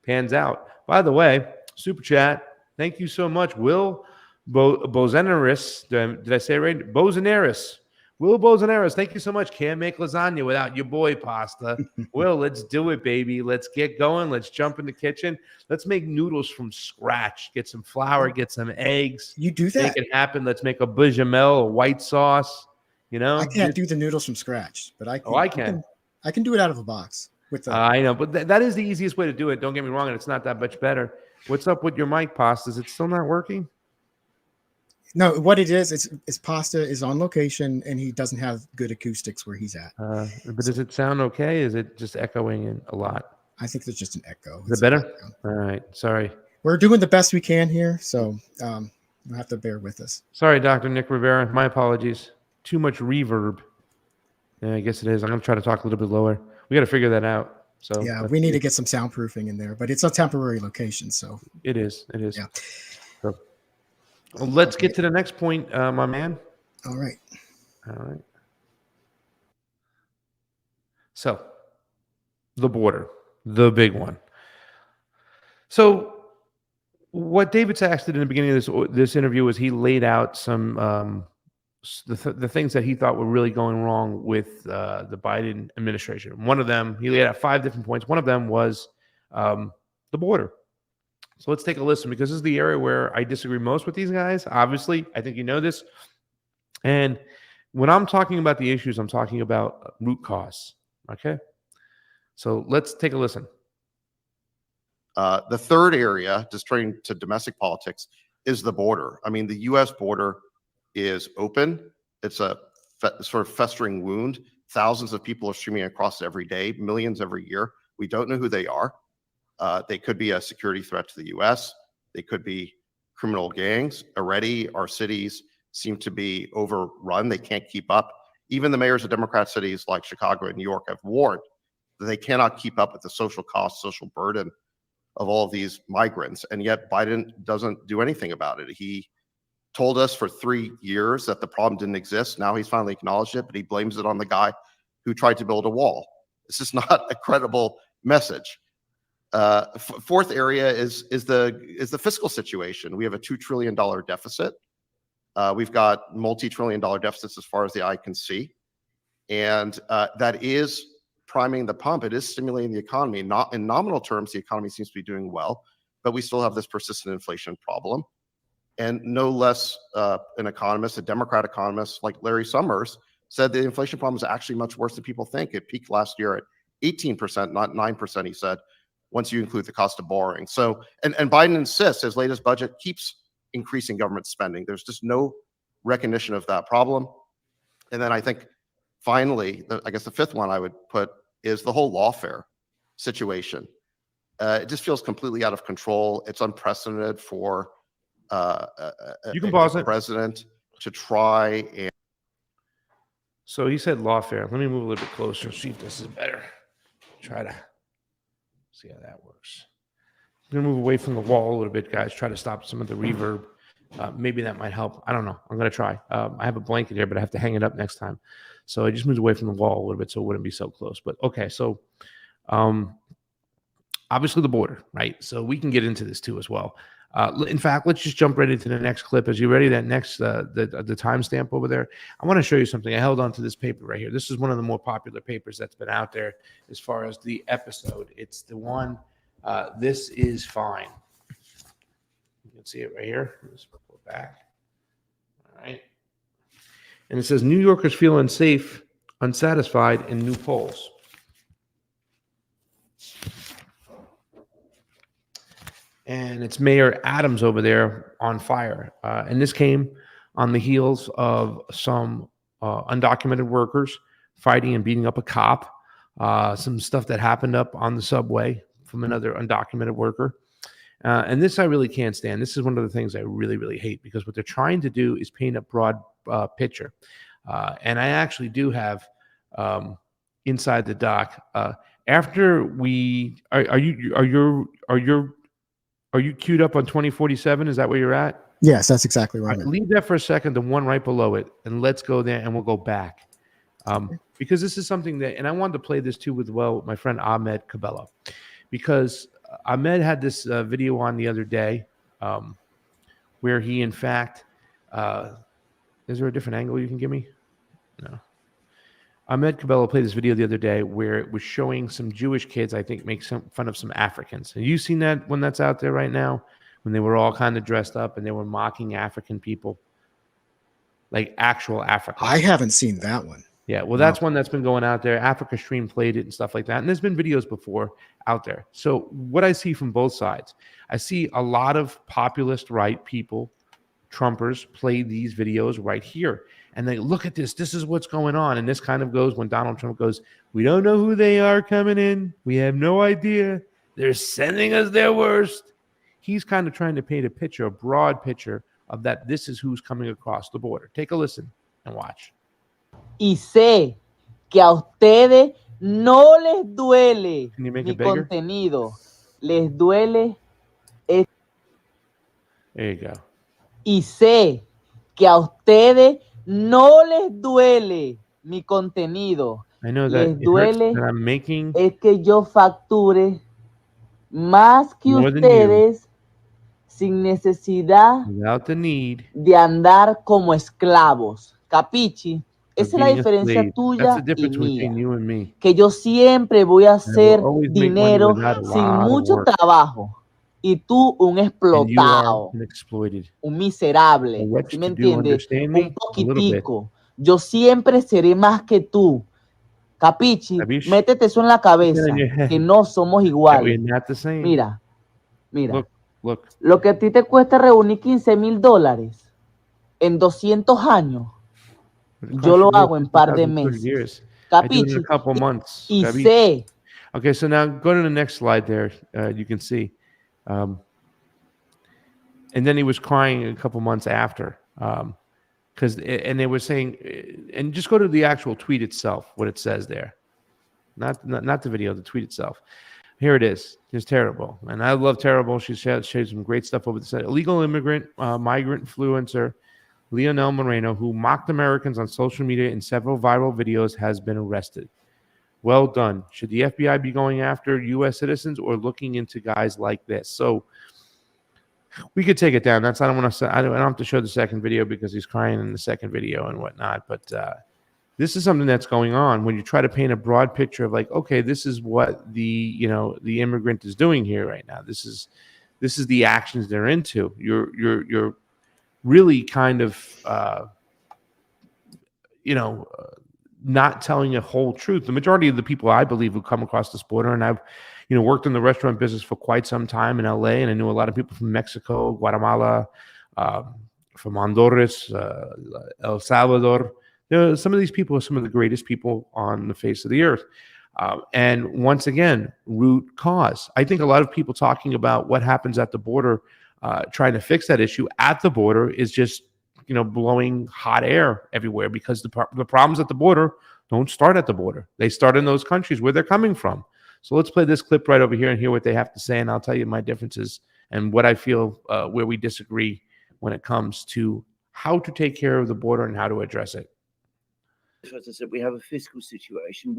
pans out. By the way, super chat. Thank you so much. Will Bozenaris. Did I say it right? Bozenaris. Will Bozenaris. Thank you so much. Can't make lasagna without your boy Pasta. Will, let's do it, baby. Let's get going. Let's jump in the kitchen. Let's make noodles from scratch. Get some flour, get some eggs. You do that? Make it happen. Let's make a bechamel, a white sauce. I can't do the noodles from scratch, but I can. Oh, I can. I can do it out of a box. I know, but that is the easiest way to do it. Don't get me wrong, and it's not that much better. What's up with your mic, Pasta? Is it still not working? No, what it is Pasta is on location, and he doesn't have good acoustics where he's at. But does it sound okay? Is it just echoing in a lot? I think there's just an echo. Is it better? All right. Sorry. We're doing the best we can here, so you'll have to bear with us. Sorry, Dr. Nick Rivera. My apologies. Too much reverb. Yeah, I guess it is. I'm going to try to talk a little bit lower. We got to figure that out. So yeah, we need to get some soundproofing in there, but it's a temporary location, so it is. It is. Yeah. So let's get to the next point, my man. All right. So the border, the big one. So what David Sachs did in the beginning of this interview was he laid out some the things that he thought were really going wrong with the Biden administration. One of them, he laid out 5 different points. One of them was the border. So let's take a listen, because this is the area where I disagree most with these guys. Obviously, I think you know this. And when I'm talking about the issues, I'm talking about root cause. Okay? So let's take a listen. The third area, just turning to domestic politics, is the border. I mean, the U.S. border is open. It's a sort of festering wound. Thousands of people are streaming across every day, millions every year. We don't know who they are. They could be a security threat to the U.S. They could be criminal gangs. Already, our cities seem to be overrun. They can't keep up. Even the mayors of Democrat cities like Chicago and New York have warned that they cannot keep up with the social cost, social burden of all of these migrants. And yet Biden doesn't do anything about it. He told us for 3 years that the problem didn't exist. Now he's finally acknowledged it, but he blames it on the guy who tried to build a wall. This is not a credible message. Fourth area is the fiscal situation. We have a $2 trillion deficit. We've got multi-trillion-dollar deficits as far as the eye can see. And that is priming the pump. It is stimulating the economy. Not in nominal terms, the economy seems to be doing well, but we still have this persistent inflation problem. And no less an economist, a Democrat economist like Larry Summers, said the inflation problem is actually much worse than people think. It peaked last year at 18%, not 9%, he said, once you include the cost of borrowing. So, and Biden insists his latest budget keeps increasing government spending. There's just no recognition of that problem. And then I think finally, I guess the fifth one I would put is the whole lawfare situation. It just feels completely out of control. It's unprecedented for you can pause it. President to try and. So he said lawfare. Let me move a little bit closer, see if this is better. Try to see how that works. I'm gonna move away from the wall a little bit, guys. Try to stop some of the reverb. Maybe that might help. I don't know. I'm gonna try. I have a blanket here, but I have to hang it up next time. So I just moved away from the wall a little bit so it wouldn't be so close. But okay, so obviously the border, right? So we can get into this too as well. In fact, let's just jump right into the next clip. As you ready, that next the timestamp over there. I want to show you something. I held on to this paper right here. This is one of the more popular papers that's been out there as far as the episode. It's the one. This is fine. You can see it right here. Let's go back. All right. And it says New Yorkers feel unsafe, unsatisfied in new polls. And it's Mayor Adams over there on fire. And this came on the heels of some undocumented workers fighting and beating up a cop. Some stuff that happened up on the subway from another undocumented worker. And this I really can't stand. This is one of the things I really, really hate, because what they're trying to do is paint a broad picture. And I actually do have inside the doc. After we are you queued up on 2047? Is that where you're at? Yes, that's exactly right. Leave that for a second, the one right below it, and let's go there and we'll go back. Because this is something that, and I wanted to play this too with my friend Ahmed Cabello, because Ahmed had this video on the other day where he, in fact, is there a different angle you can give me? No. Ahmed Cabello played this video the other day where it was showing some Jewish kids, I think, make some fun of some Africans. Have you seen that when that's out there right now? When they were all kind of dressed up and they were mocking African people, like actual Africans. I haven't seen that one. Yeah, well, that's one that's been going out there. Africa Stream played it and stuff like that. And there's been videos before out there. So what I see from both sides, I see a lot of populist right people, Trumpers, play these videos right here. And they look at this. This is what's going on. And this kind of goes when Donald Trump goes, we don't know who they are coming in. We have no idea. They're sending us their worst. He's kind of trying to paint a picture, a broad picture of that. This is who's coming across the border. Take a listen and watch. Y sé que a ustedes no les duele Can you make mi it bigger? contenido. Les duele. There you go. Y sé que a ustedes no les duele mi contenido. I know that Les it hurts duele that I'm making es que yo facture más que more than ustedes sin necesidad without the need de andar como esclavos. ¿Capichi? of Esa es la being a diferencia slave. That's tuya the y difference mía. between you and me. Que yo siempre voy a hacer always make money dinero without a sin lot of mucho work. trabajo. Y tú un And you are explotado, an exploited. un miserable. A what ¿Sí me to do, entiendes? understand me? Un A little bit. poquitico. Yo siempre seré más que tú. Capichi, Capiche? métete eso en la cabeza, Yeah. que no somos That we're iguales. not the same. Mira, Mira, Look. lo que a ti te cuesta reunir $15,000 en 200 años, yo lo hago en par de meses. Years. I do it in a Capichi? couple months. Y Capiche? sé, Okay, so now go to the next slide there. You can see. And then he was crying a couple months after. And they were saying, and just go to the actual tweet itself, what it says there. Not the video, the tweet itself. Here it is. It's terrible. And I love Terrible. She shared some great stuff over the site. Illegal immigrant, migrant influencer, Leonel Moreno, who mocked Americans on social media in several viral videos, has been arrested. Well done. Should the FBI be going after U.S. citizens or looking into guys like this? So we could take it down. I don't have to show the second video because he's crying in the second video and whatnot. But this is something that's going on when you try to paint a broad picture of like, okay, this is what the immigrant is doing here right now. This is the actions they're into. You're really kind of not telling a whole truth. The majority of the people I believe who come across this border, and I've worked in the restaurant business for quite some time in LA, and I knew a lot of people from Mexico, Guatemala, from Honduras, El Salvador. Some of these people are some of the greatest people on the face of the earth. And once again, root cause. I think a lot of people talking about what happens at the border, trying to fix that issue at the border is just blowing hot air everywhere, because the problems at the border don't start at the border. They start in those countries where they're coming from. So let's play this clip right over here and hear what they have to say, and I'll tell you my differences and what I feel where we disagree when it comes to how to take care of the border and how to address it. As I said, we have a fiscal situation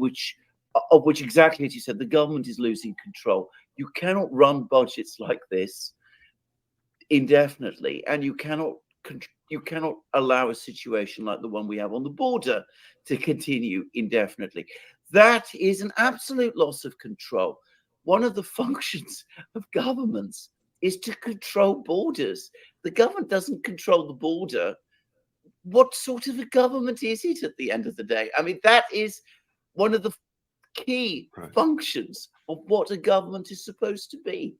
of which exactly as you said, the government is losing control. You cannot run budgets like this indefinitely, and you cannot allow a situation like the one we have on the border to continue indefinitely. That is an absolute loss of control. One of the functions of governments is to control borders. The government doesn't control the border. What sort of a government is it at the end of the day? I mean, that is one of the key functions of what a government is supposed to be.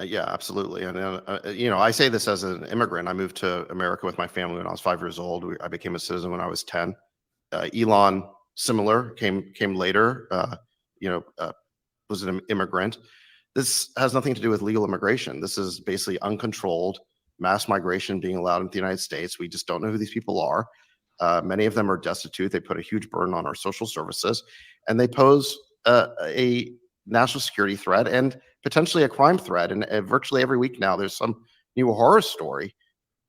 Yeah, absolutely. And, I say this as an immigrant. I moved to America with my family when I was 5 years old. I became a citizen when I was 10. Elon, similar, came later, was an immigrant. This has nothing to do with legal immigration. This is basically uncontrolled mass migration being allowed into the United States. We just don't know who these people are. Many of them are destitute. They put a huge burden on our social services, and they pose a national security threat and potentially a crime threat. And virtually every week now, there's some new horror story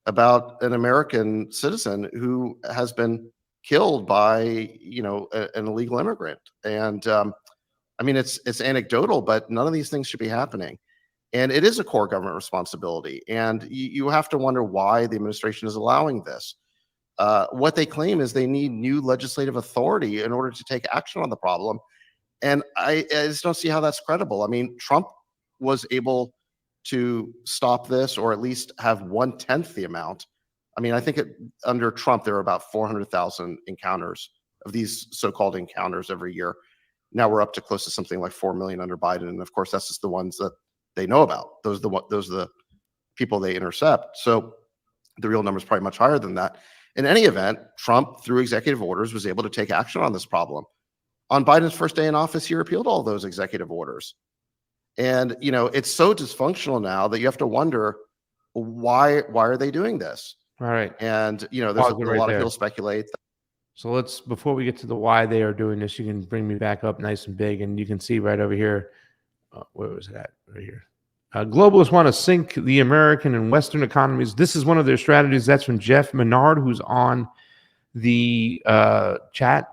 about an American citizen who has been killed by, an illegal immigrant. And I mean, it's anecdotal, but none of these things should be happening. And it is a core government responsibility. And you have to wonder why the administration is allowing this. What they claim is they need new legislative authority in order to take action on the problem. And I just don't see how that's credible. I mean, Trump was able to stop this, or at least have 1/10 the amount. I mean, I think under Trump, there were about 400,000 encounters of these so-called encounters every year. Now we're up to close to something like 4 million under Biden. And of course, that's just the ones that they know about. Those are the people they intercept. So the real number is probably much higher than that. In any event, Trump, through executive orders, was able to take action on this problem. On Biden's first day in office, he repealed all those executive orders. And, it's so dysfunctional now that you have to wonder, why are they doing this? All right. And, there's a lot of people speculate. So before we get to the why they are doing this, you can bring me back up nice and big, and you can see right over here. Where was it at? Right here. Globalists want to sink the American and Western economies. This is one of their strategies. That's from Jeff Menard, who's on the chat.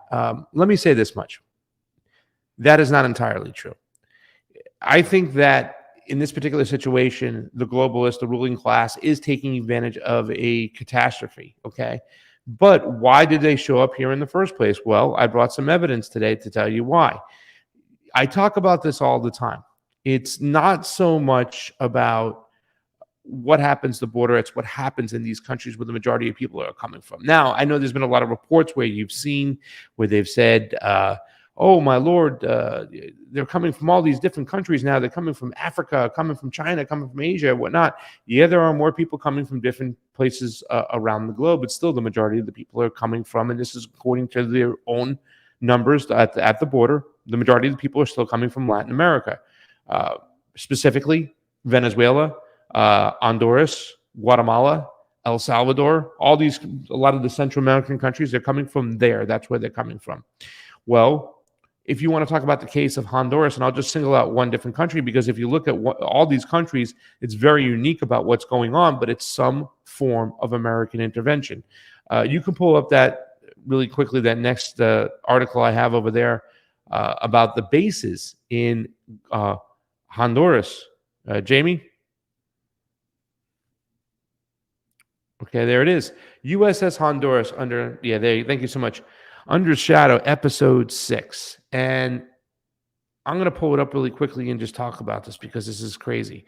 Let me say this much. That is not entirely true. I think that in this particular situation, the globalist, the ruling class, is taking advantage of a catastrophe, okay? But why did they show up here in the first place? Well, I brought some evidence today to tell you why. I talk about this all the time. It's not so much about what happens at the border. It's what happens in these countries where the majority of people are coming from. Now, I know there's been a lot of reports where you've seen where they've said, oh my Lord, they're coming from all these different countries now. They're coming from Africa, coming from China, coming from Asia, whatnot. Yeah, there are more people coming from different places around the globe, but still the majority of the people are coming from, and this is according to their own numbers at the border, the majority of the people are still coming from Latin America, specifically Venezuela, Honduras, Guatemala, El Salvador, a lot of the Central American countries, they're coming from there. That's where they're coming from. Well, if you want to talk about the case of Honduras, and I'll just single out one different country, because if you look at all these countries, it's very unique about what's going on, but it's some form of American intervention. You can pull up that really quickly, that next article I have over there about the bases in Honduras. Jamie? Okay, there it is. USS Honduras thank you so much. Under Shadow, episode 6. And I'm going to pull it up really quickly and just talk about this because this is crazy.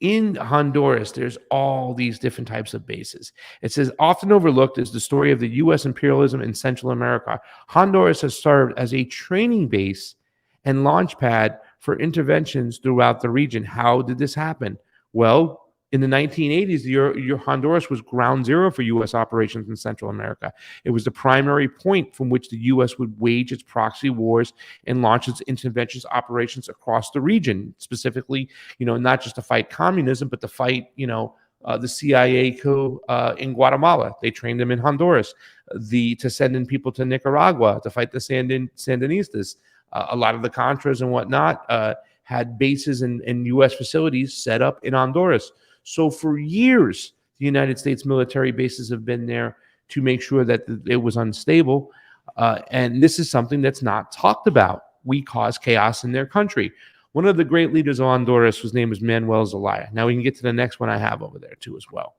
In Honduras, there's all these different types of bases. It says, often overlooked is the story of the U.S. imperialism in Central America. Honduras has served as a training base and launch pad for interventions throughout the region. How did this happen? Well, in the 1980s, your Honduras was ground zero for U.S. operations in Central America. It was the primary point from which the U.S. would wage its proxy wars and launch its interventions operations across the region, specifically, not just to fight communism, but to fight, the CIA coup in Guatemala. They trained them in Honduras. To send in people to Nicaragua to fight the Sandinistas. A lot of the Contras and whatnot had bases and U.S. facilities set up in Honduras. So for years, the United States military bases have been there to make sure that it was unstable. And this is something that's not talked about. We cause chaos in their country. One of the great leaders of Honduras, his name is Manuel Zelaya. Now we can get to the next one I have over there too as well.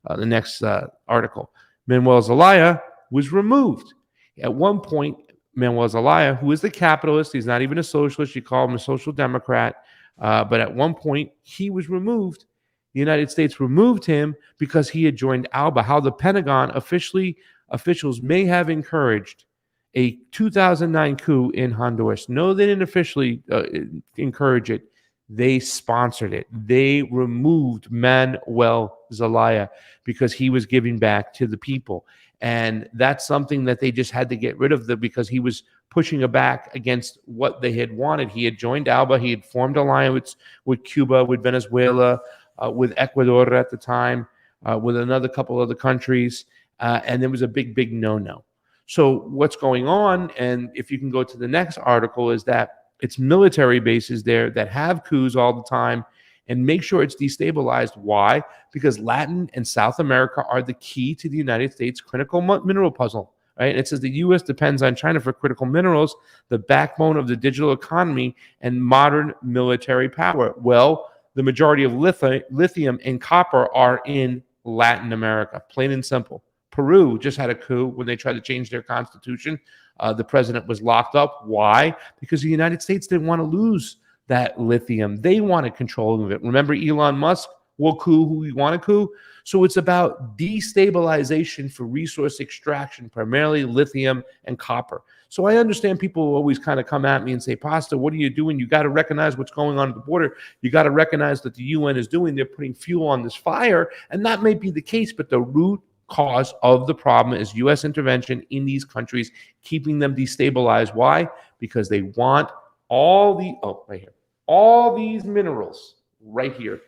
The next article. Manuel Zelaya was removed. At one point, Manuel Zelaya, who is the capitalist, he's not even a socialist, you call him a social democrat, but at one point he was removed. The United States removed him because he had joined ALBA. How the Pentagon officials may have encouraged a 2009 coup in Honduras. No, they didn't officially encourage it. They sponsored it. They removed Manuel Zelaya because he was giving back to the people. And that's something that they just had to get rid of because he was pushing back against what they had wanted. He had joined ALBA. He had formed alliance with Cuba, with Venezuela, with Ecuador at the time, with another couple other countries. And there was a big no-no. So what's going on, and if you can go to the next article, is that it's military bases there that have coups all the time and make sure it's destabilized. Why? Because Latin and South America are the key to the United States critical mineral puzzle. Right? And it says the U.S. depends on China for critical minerals, the backbone of the digital economy and modern military power. Well, the majority of lithium and copper are in Latin America, plain and simple. Peru just had a coup when they tried to change their constitution. The president was locked up. Why? Because the United States didn't want to lose that lithium. They wanted control of it. Remember Elon Musk? We'll coup who we want to coup. So it's about destabilization for resource extraction, primarily lithium and copper. So I understand people always kind of come at me and say, Pastor, what are you doing? You got to recognize what's going on at the border. You got to recognize that the UN is doing, they're putting fuel on this fire. And that may be the case, but the root cause of the problem is U.S. intervention in these countries, keeping them destabilized. Why? Because they want all these minerals right here.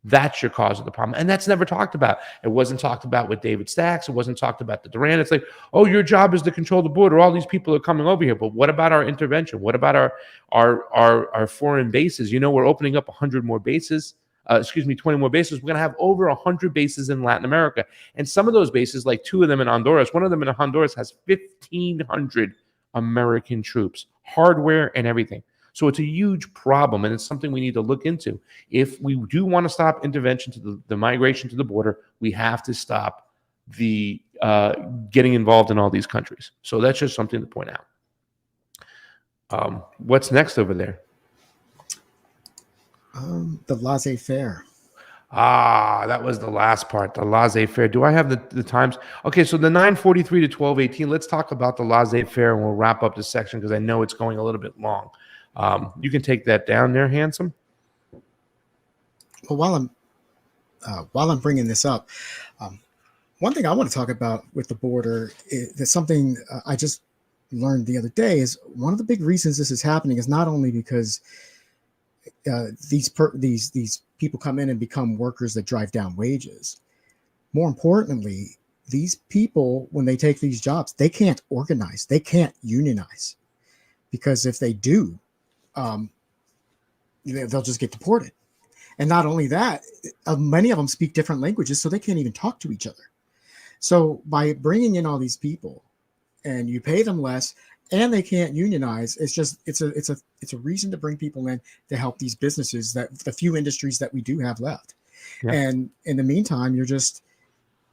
That's your cause of the problem. And that's never talked about. It wasn't talked about with David Stacks. It wasn't talked about the Duran. It's like, oh, your job is to control the border. All these people are coming over here. But what about our intervention? What about our foreign bases? We're opening up 100 more bases. 20 more bases. We're going to have over 100 bases in Latin America. And some of those bases, like 2 of them in Honduras, one of them in Honduras has 1,500 American troops, hardware and everything. So it's a huge problem, and it's something we need to look into. If we do want to stop intervention to the migration to the border, we have to stop the getting involved in all these countries. So that's just something to point out. What's next over there? The laissez-faire. That was the last part, the laissez-faire. Do I have the times? Okay, so the 9:43 to 12:18. Let's talk about the laissez-faire, and we'll wrap up this section because I know it's going a little bit long. You can take that down there, handsome. Well, while I'm bringing this up, one thing I want to talk about with the border is something I just learned the other day. Is one of the big reasons this is happening is not only because these people come in and become workers that drive down wages. More importantly, these people, when they take these jobs, they can't organize, they can't unionize, because if they do, they'll just get deported. And not only that, many of them speak different languages, so they can't even talk to each other. So by bringing in all these people, and you pay them less, and they can't unionize, it's a reason to bring people in to help these businesses, that the few industries that we do have left. Yeah. And in the meantime, you're just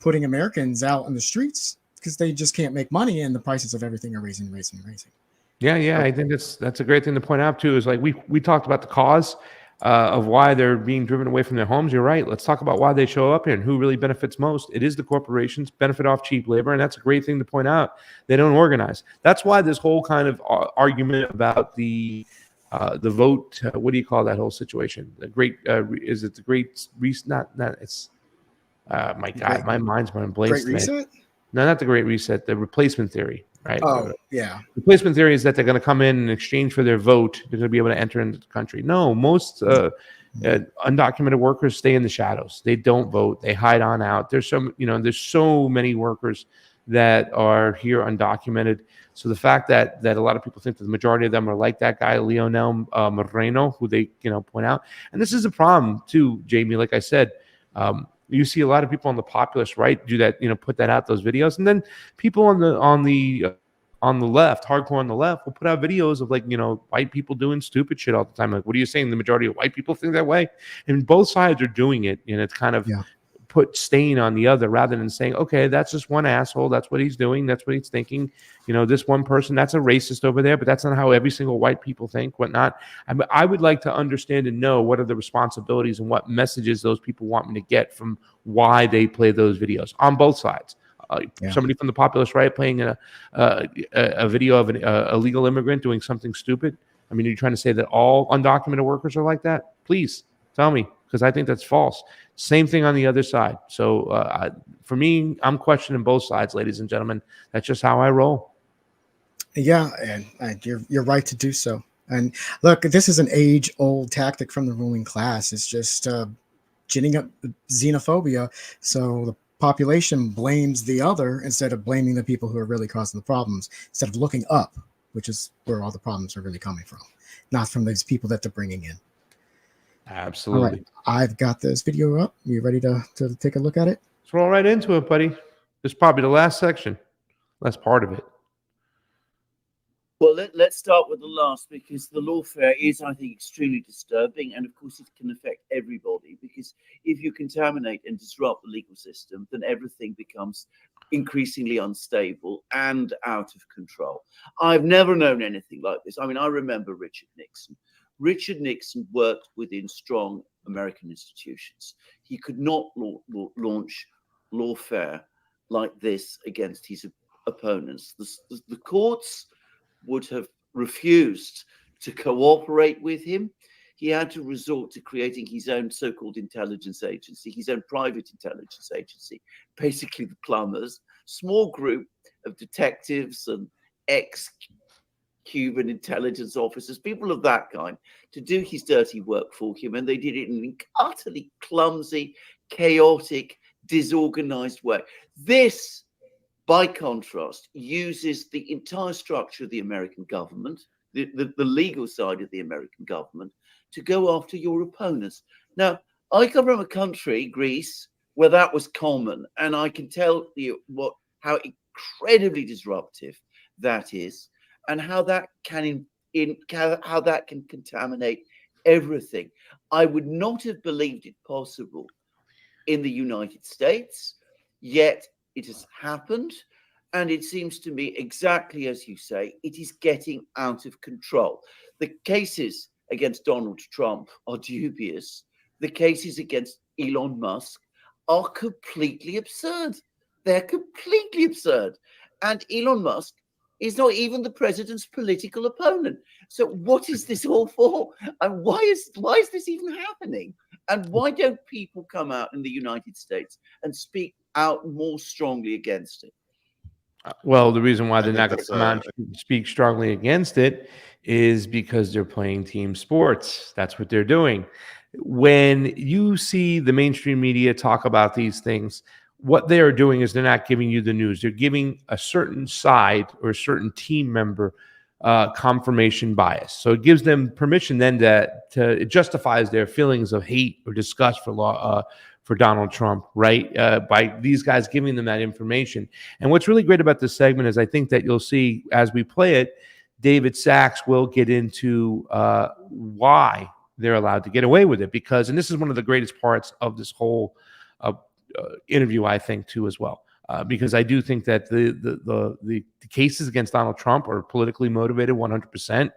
putting Americans out on the streets because they just can't make money, and the prices of everything are raising. Yeah. I think that's a great thing to point out too. Is like we talked about the cause of why they're being driven away from their homes. You're right. Let's talk about why they show up here and who really benefits most. It is the corporations benefit off cheap labor, and that's a great thing to point out. They don't organize. That's why this whole kind of argument about the vote. What do you call that whole situation? The great is it the great reset? Not it's. My God, my mind's going blank. Great reset? No, not the great reset. The replacement theory, right? Oh, yeah. Replacement theory is that they're going to come in exchange for their vote. They're going to be able to enter into the country. No, most undocumented workers stay in the shadows. They don't vote. They hide on out. There's so many workers that are here undocumented. So the fact that a lot of people think that the majority of them are like that guy, Leonel Moreno, who they point out. And this is a problem too, Jamie. Like I said, you see a lot of people on the populist right do that, put that out, those videos, and then people on the left, hardcore on the left, will put out videos of white people doing stupid shit all the time. Like, what are you saying? The majority of white people think that way, and both sides are doing it, and it's kind of put stain on the other rather than saying, okay, that's just one asshole. That's what he's doing. That's what he's thinking. This one person, that's a racist over there, but that's not how every single white people think, whatnot. I would like to understand and know what are the responsibilities and what messages those people want me to get from why they play those videos on both sides. Somebody from the populist right playing a video of an illegal immigrant doing something stupid. I mean, are you trying to say that all undocumented workers are like that? Please tell me, because I think that's false. Same thing on the other side. So for me, I'm questioning both sides, ladies and gentlemen. That's just how I roll. Yeah, and you're right to do so. And look, this is an age-old tactic from the ruling class. It's just ginning up xenophobia. So the population blames the other instead of blaming the people who are really causing the problems, instead of looking up, which is where all the problems are really coming from, not from these people that they're bringing in. Absolutely. All right, I've got this video up. You ready to take a look at it? Let's roll right into it, buddy. This is probably the last section, last part of it. Well, let's start with the last, because the lawfare is, I think, extremely disturbing. And of course, it can affect everybody, because if you contaminate and disrupt the legal system, then everything becomes increasingly unstable and out of control. I've never known anything like this. I mean, I remember Richard Nixon. Richard Nixon worked within strong American institutions. He could not launch lawfare like this against his opponents. The courts would have refused to cooperate with him. He had to resort to creating his own so-called intelligence agency, his own private intelligence agency, basically the plumbers, small group of detectives and ex-Cuban intelligence officers, people of that kind, to do his dirty work for him. And they did it in an utterly clumsy, chaotic, disorganized way. This, by contrast, uses the entire structure of the American government, the legal side of the American government, to go after your opponents. Now, I come from a country, Greece, where that was common, and I can tell you how incredibly disruptive that is, and how that can how that can contaminate everything. I would not have believed it possible in the United States, yet it has happened, and it seems to me, exactly as you say, it is getting out of control. The cases against Donald Trump are dubious. The cases against Elon Musk are completely absurd. They're completely absurd. And Elon Musk is not even the president's political opponent. So what is this all for? And why is this even happening? And why don't people come out in the United States and speak out more strongly against it? Well, the reason why I they're think not going to that's, come out and speak strongly against it is because they're playing team sports. That's what they're doing. When you see the mainstream media talk about these things, what they are doing is they're not giving you the news. They're giving a certain side or a certain team member confirmation bias. So it gives them permission then it justifies their feelings of hate or disgust for Donald Trump, right? By these guys giving them that information. And what's really great about this segment is I think that you'll see as we play it, David Sachs will get into why they're allowed to get away with it, because, and this is one of the greatest parts of this whole interview, I think, too, as well, because I do think that the cases against Donald Trump are politically motivated 100%.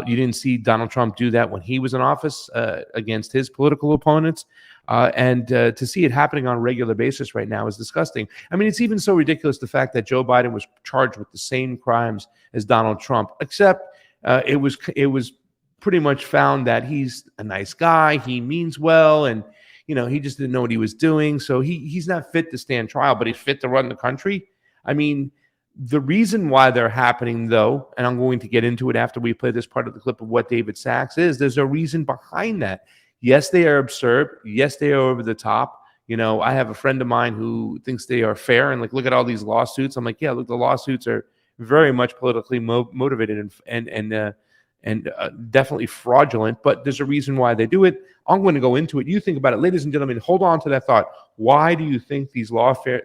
You didn't see Donald Trump do that when he was in office against his political opponents. And to see it happening on a regular basis right now is disgusting. I mean, it's even so ridiculous, the fact that Joe Biden was charged with the same crimes as Donald Trump, except it was pretty much found that he's a nice guy, he means well, and he just didn't know what he was doing. So he's not fit to stand trial, but he's fit to run the country. I mean, the reason why they're happening, though, and I'm going to get into it after we play this part of the clip of what David Sachs is, there's a reason behind that. Yes, they are absurd. Yes, they are over the top. I have a friend of mine who thinks they are fair and look at all these lawsuits. I'm like, yeah, look, the lawsuits are very much politically motivated and definitely fraudulent, but there's a reason why they do it. I'm going to go into it. You think about it, ladies and gentlemen. Hold on to that thought. Why do you think these lawsuits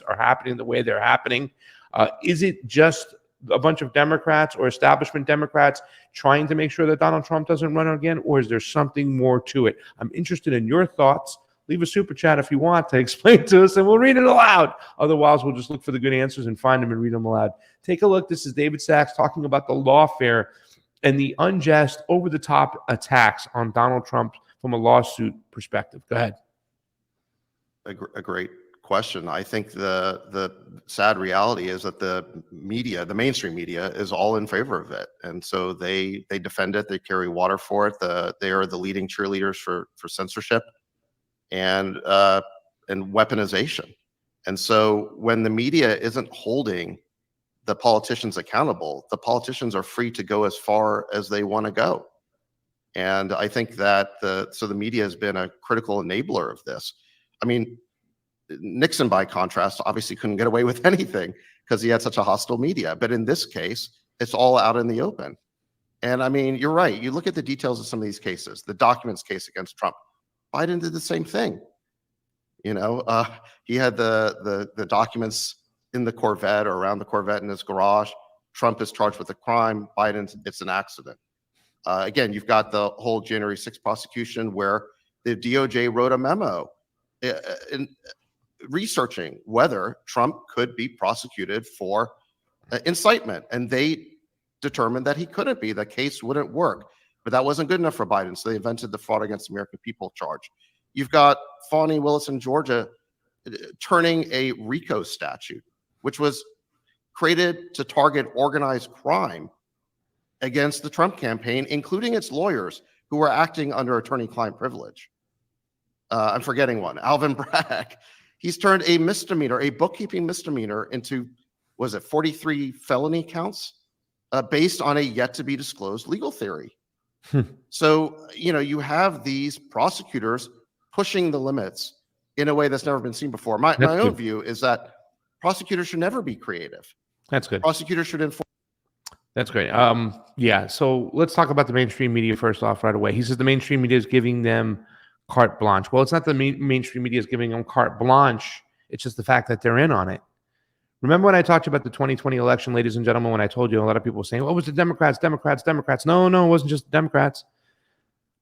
are happening the way they're happening? Is it just a bunch of Democrats or establishment Democrats trying to make sure that Donald Trump doesn't run again, or is there something more to it? I'm interested in your thoughts. Leave a super chat if you want to explain to us, and we'll read it aloud. Otherwise, we'll just look for the good answers and find them and read them aloud. Take a look. This is David Sachs talking about the lawfare and the unjust, over-the-top attacks on Donald Trump from a lawsuit perspective. Go ahead. A great question. I think the sad reality is that the media, the mainstream media, is all in favor of it, and so they defend it. They carry water for it. They are the leading cheerleaders for censorship and weaponization. And so when the media isn't holding the politicians accountable, the politicians are free to go as far as they want to go. And I think that the media has been a critical enabler of this. I mean, Nixon, by contrast, obviously couldn't get away with anything because he had such a hostile media. But in this case, it's all out in the open. And I mean, you're right. You look at the details of some of these cases, the documents case against Trump. Biden did the same thing. He had the documents in the Corvette or around the Corvette in his garage. Trump is charged with a crime. Biden, it's an accident. Again, you've got the whole January 6th prosecution where the DOJ wrote a memo in researching whether Trump could be prosecuted for incitement. And they determined that he couldn't be. The case wouldn't work. But that wasn't good enough for Biden, so they invented the Fraud Against the American People charge. You've got Fani Willis in Georgia turning a RICO statute, which was created to target organized crime against the Trump campaign, including its lawyers who were acting under attorney-client privilege. I'm forgetting one, Alvin Bragg. He's turned a misdemeanor, a bookkeeping misdemeanor, into, 43 felony counts based on a yet-to-be-disclosed legal theory. So, you have these prosecutors pushing the limits in a way that's never been seen before. My own view is that prosecutors should never be creative. That's good. Prosecutors should enforce. That's great. Yeah. So let's talk about the mainstream media first off right away. He says the mainstream media is giving them carte blanche. Well, it's not the mainstream media is giving them carte blanche. It's just the fact that they're in on it. Remember when I talked about the 2020 election, ladies and gentlemen, when I told you a lot of people were saying, oh, it was the Democrats. No, it wasn't just the Democrats.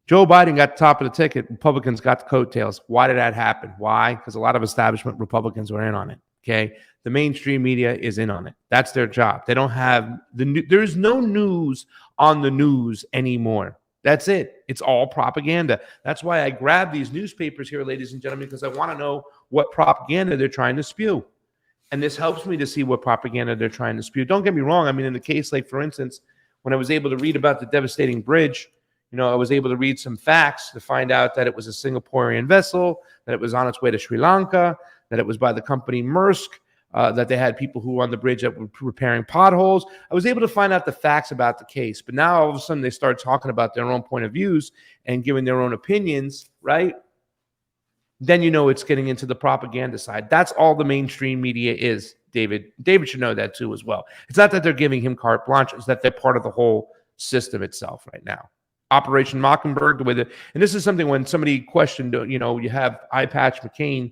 Joe Biden got the top of the ticket. Republicans got the coattails. Why did that happen? Why? Because a lot of establishment Republicans were in on it. Okay. The mainstream media is in on it. That's their job. They don't have there's no news on the news anymore. That's it. It's all propaganda. That's why I grab these newspapers here, ladies and gentlemen, because I want to know what propaganda they're trying to spew. And this helps me to see what propaganda they're trying to spew. Don't get me wrong. I mean, in the case, like, for instance, when I was able to read about the devastating bridge, I was able to read some facts to find out that it was a Singaporean vessel, that it was on its way to Sri Lanka, that it was by the company Maersk, that they had people who were on the bridge that were repairing potholes. I was able to find out the facts about the case. But now all of a sudden they start talking about their own point of views and giving their own opinions, right? Then it's getting into the propaganda side. That's all the mainstream media is, David. David should know that too as well. It's not that they're giving him carte blanche. It's that they're part of the whole system itself right now. Operation Mockingbird, and this is something when somebody questioned, you have Eye Patch McCain,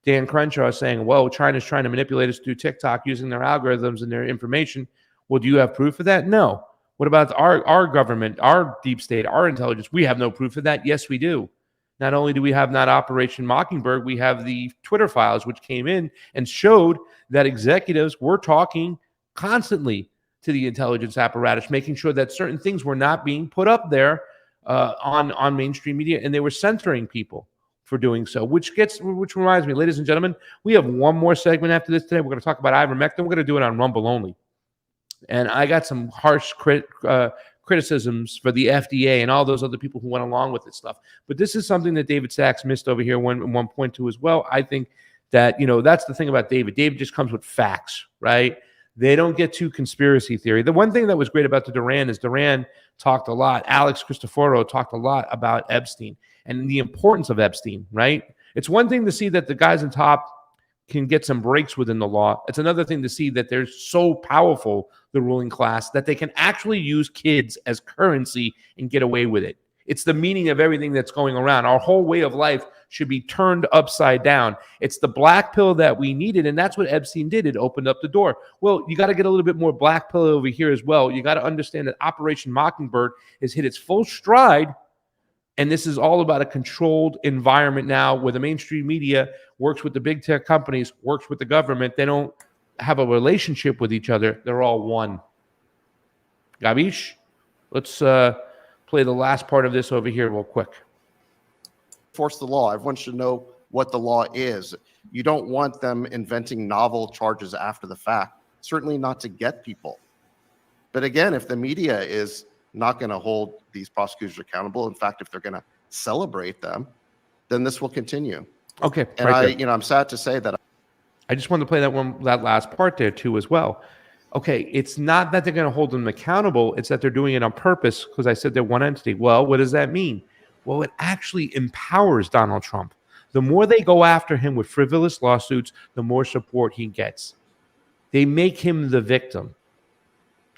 Dan Crenshaw saying, well, China's trying to manipulate us through TikTok using their algorithms and their information. Well, do you have proof of that? No. What about our government, our deep state, our intelligence? We have no proof of that. Yes, we do. Not only do we have not Operation Mockingbird, we have the Twitter files, which came in and showed that executives were talking constantly to the intelligence apparatus, making sure that certain things were not being put up there on mainstream media, and they were censoring people for doing so, which reminds me, ladies and gentlemen, we have one more segment after this today. We're going to talk about ivermectin. We're going to do it on Rumble only. And I got some harsh criticisms for the FDA and all those other people who went along with this stuff. But this is something that David Sachs missed over here one point too as well. I think that, that's the thing about David. David just comes with facts, right? They don't get too conspiracy theory. The one thing that was great about the Duran is Duran talked a lot. Alex Cristoforo talked a lot about Epstein and the importance of Epstein, right? It's one thing to see that the guys on top can get some breaks within the law. It's another thing to see that they're so powerful, the ruling class, that they can actually use kids as currency and get away with it. It's the meaning of everything that's going around. Our whole way of life should be turned upside down. It's the black pill that we needed, and that's what Epstein did. It opened up the door. Well, you got to get a little bit more black pill over here as well. You got to understand that Operation Mockingbird has hit its full stride, and this is all about a controlled environment now where the mainstream media works with the big tech companies, works with the government. They don't have a relationship with each other. They're all one. Gabish, let's play the last part of this over here real quick. Force the law. Everyone should know what the law is. You don't want them inventing novel charges after the fact, certainly not to get people. But again, if the media is not going to hold these prosecutors accountable, in fact, if they're going to celebrate them, then this will continue. Okay. And I'm sad to say that. I just wanted to play that last part there too as well. Okay, it's not that they're going to hold them accountable. It's that they're doing it on purpose because I said they're one entity. Well, what does that mean? Well, it actually empowers Donald Trump. The more they go after him with frivolous lawsuits, the more support he gets. They make him the victim.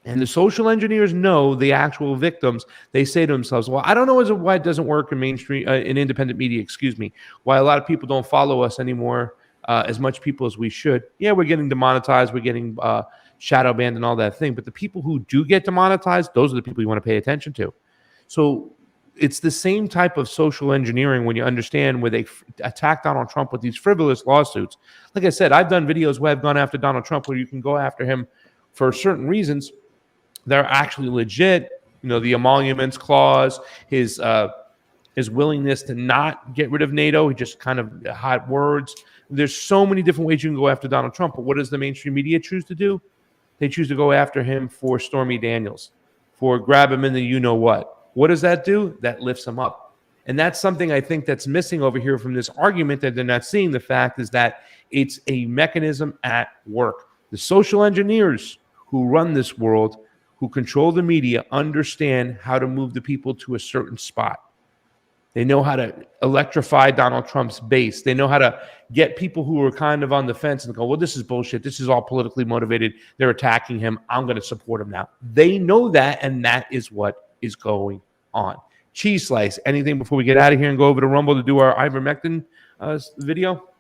And the social engineers know the actual victims. They say to themselves, well, I don't know why it doesn't work in mainstream, in independent media, why a lot of people don't follow us anymore, as much people as we should. Yeah, we're getting demonetized. We're getting shadow banned and all that thing. But the people who do get demonetized, those are the people you want to pay attention to. So it's the same type of social engineering when you understand where they attack Donald Trump with these frivolous lawsuits. Like I said, I've done videos where I've gone after Donald Trump where you can go after him for certain reasons. They're actually legit. The emoluments clause, his willingness to not get rid of NATO, he just kind of hot words. There's so many different ways you can go after Donald Trump, but what does the mainstream media choose to do? They choose to go after him for Stormy Daniels, for grab him in the you-know-what. What does that do? That lifts him up. And that's something I think that's missing over here from this argument that they're not seeing. The fact is that it's a mechanism at work. The social engineers who run this world, who control the media, understand how to move the people to a certain spot. They know how to electrify Donald Trump's base. They know how to get people who are kind of on the fence and go, well, this is bullshit. This is all politically motivated. They're attacking him. I'm going to support him now. They know that, and that is what is going on. Cheese Slice, anything before we get out of here and go over to Rumble to do our ivermectin video?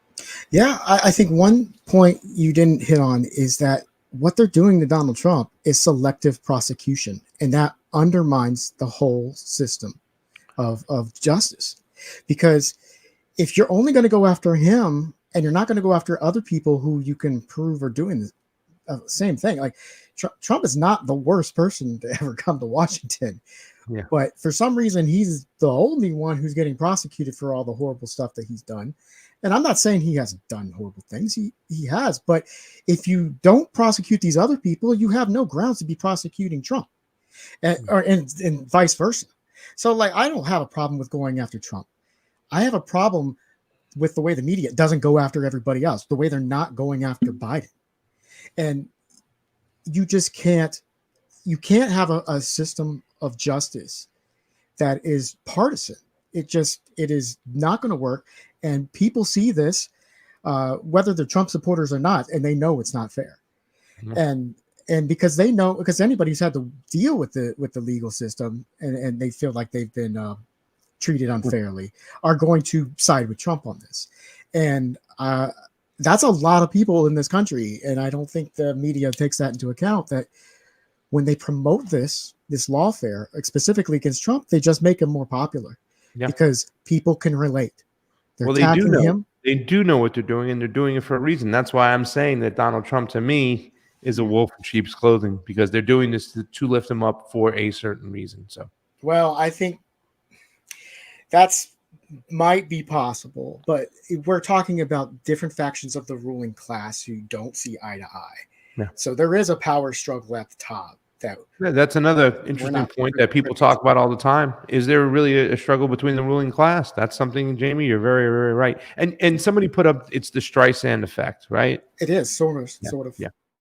Yeah, I think one point you didn't hit on is that what they're doing to Donald Trump is selective prosecution, and that undermines the whole system of justice. Because if you're only going to go after him and you're not going to go after other people who you can prove are doing the same thing, like Trump is not the worst person to ever come to Washington. Yeah. But for some reason, he's the only one who's getting prosecuted for all the horrible stuff that he's done. And I'm not saying he hasn't done horrible things. He has. But if you don't prosecute these other people, you have no grounds to be prosecuting Trump, and vice versa. So, like, I don't have a problem with going after Trump. I have a problem with the way the media doesn't go after everybody else, the way they're not going after Biden. And you just can't have a system of justice that is partisan. It is not going to work. And people see this, whether they're Trump supporters or not, and they know it's not fair. Mm-hmm. And because they know, because anybody who's had to deal with the legal system and they feel like they've been treated unfairly are going to side with Trump on this. And that's a lot of people in this country. And I don't think the media takes that into account, that when they promote this lawfare, specifically against Trump, they just make him more popular because people can relate. They're attacking him. They do know what they're doing, and they're doing it for a reason. That's why I'm saying that Donald Trump, to me, is a wolf in sheep's clothing, because they're doing this to lift him up for a certain reason. So, well, I think that's might be possible, but we're talking about different factions of the ruling class who don't see eye to eye. Yeah. So there is a power struggle at the top. That's another interesting point that people talk about all the time. Is there really a struggle between the ruling class? That's something, Jayme, you're very, very right. And somebody put up, it's the Streisand effect, right? It is sort of. Yeah.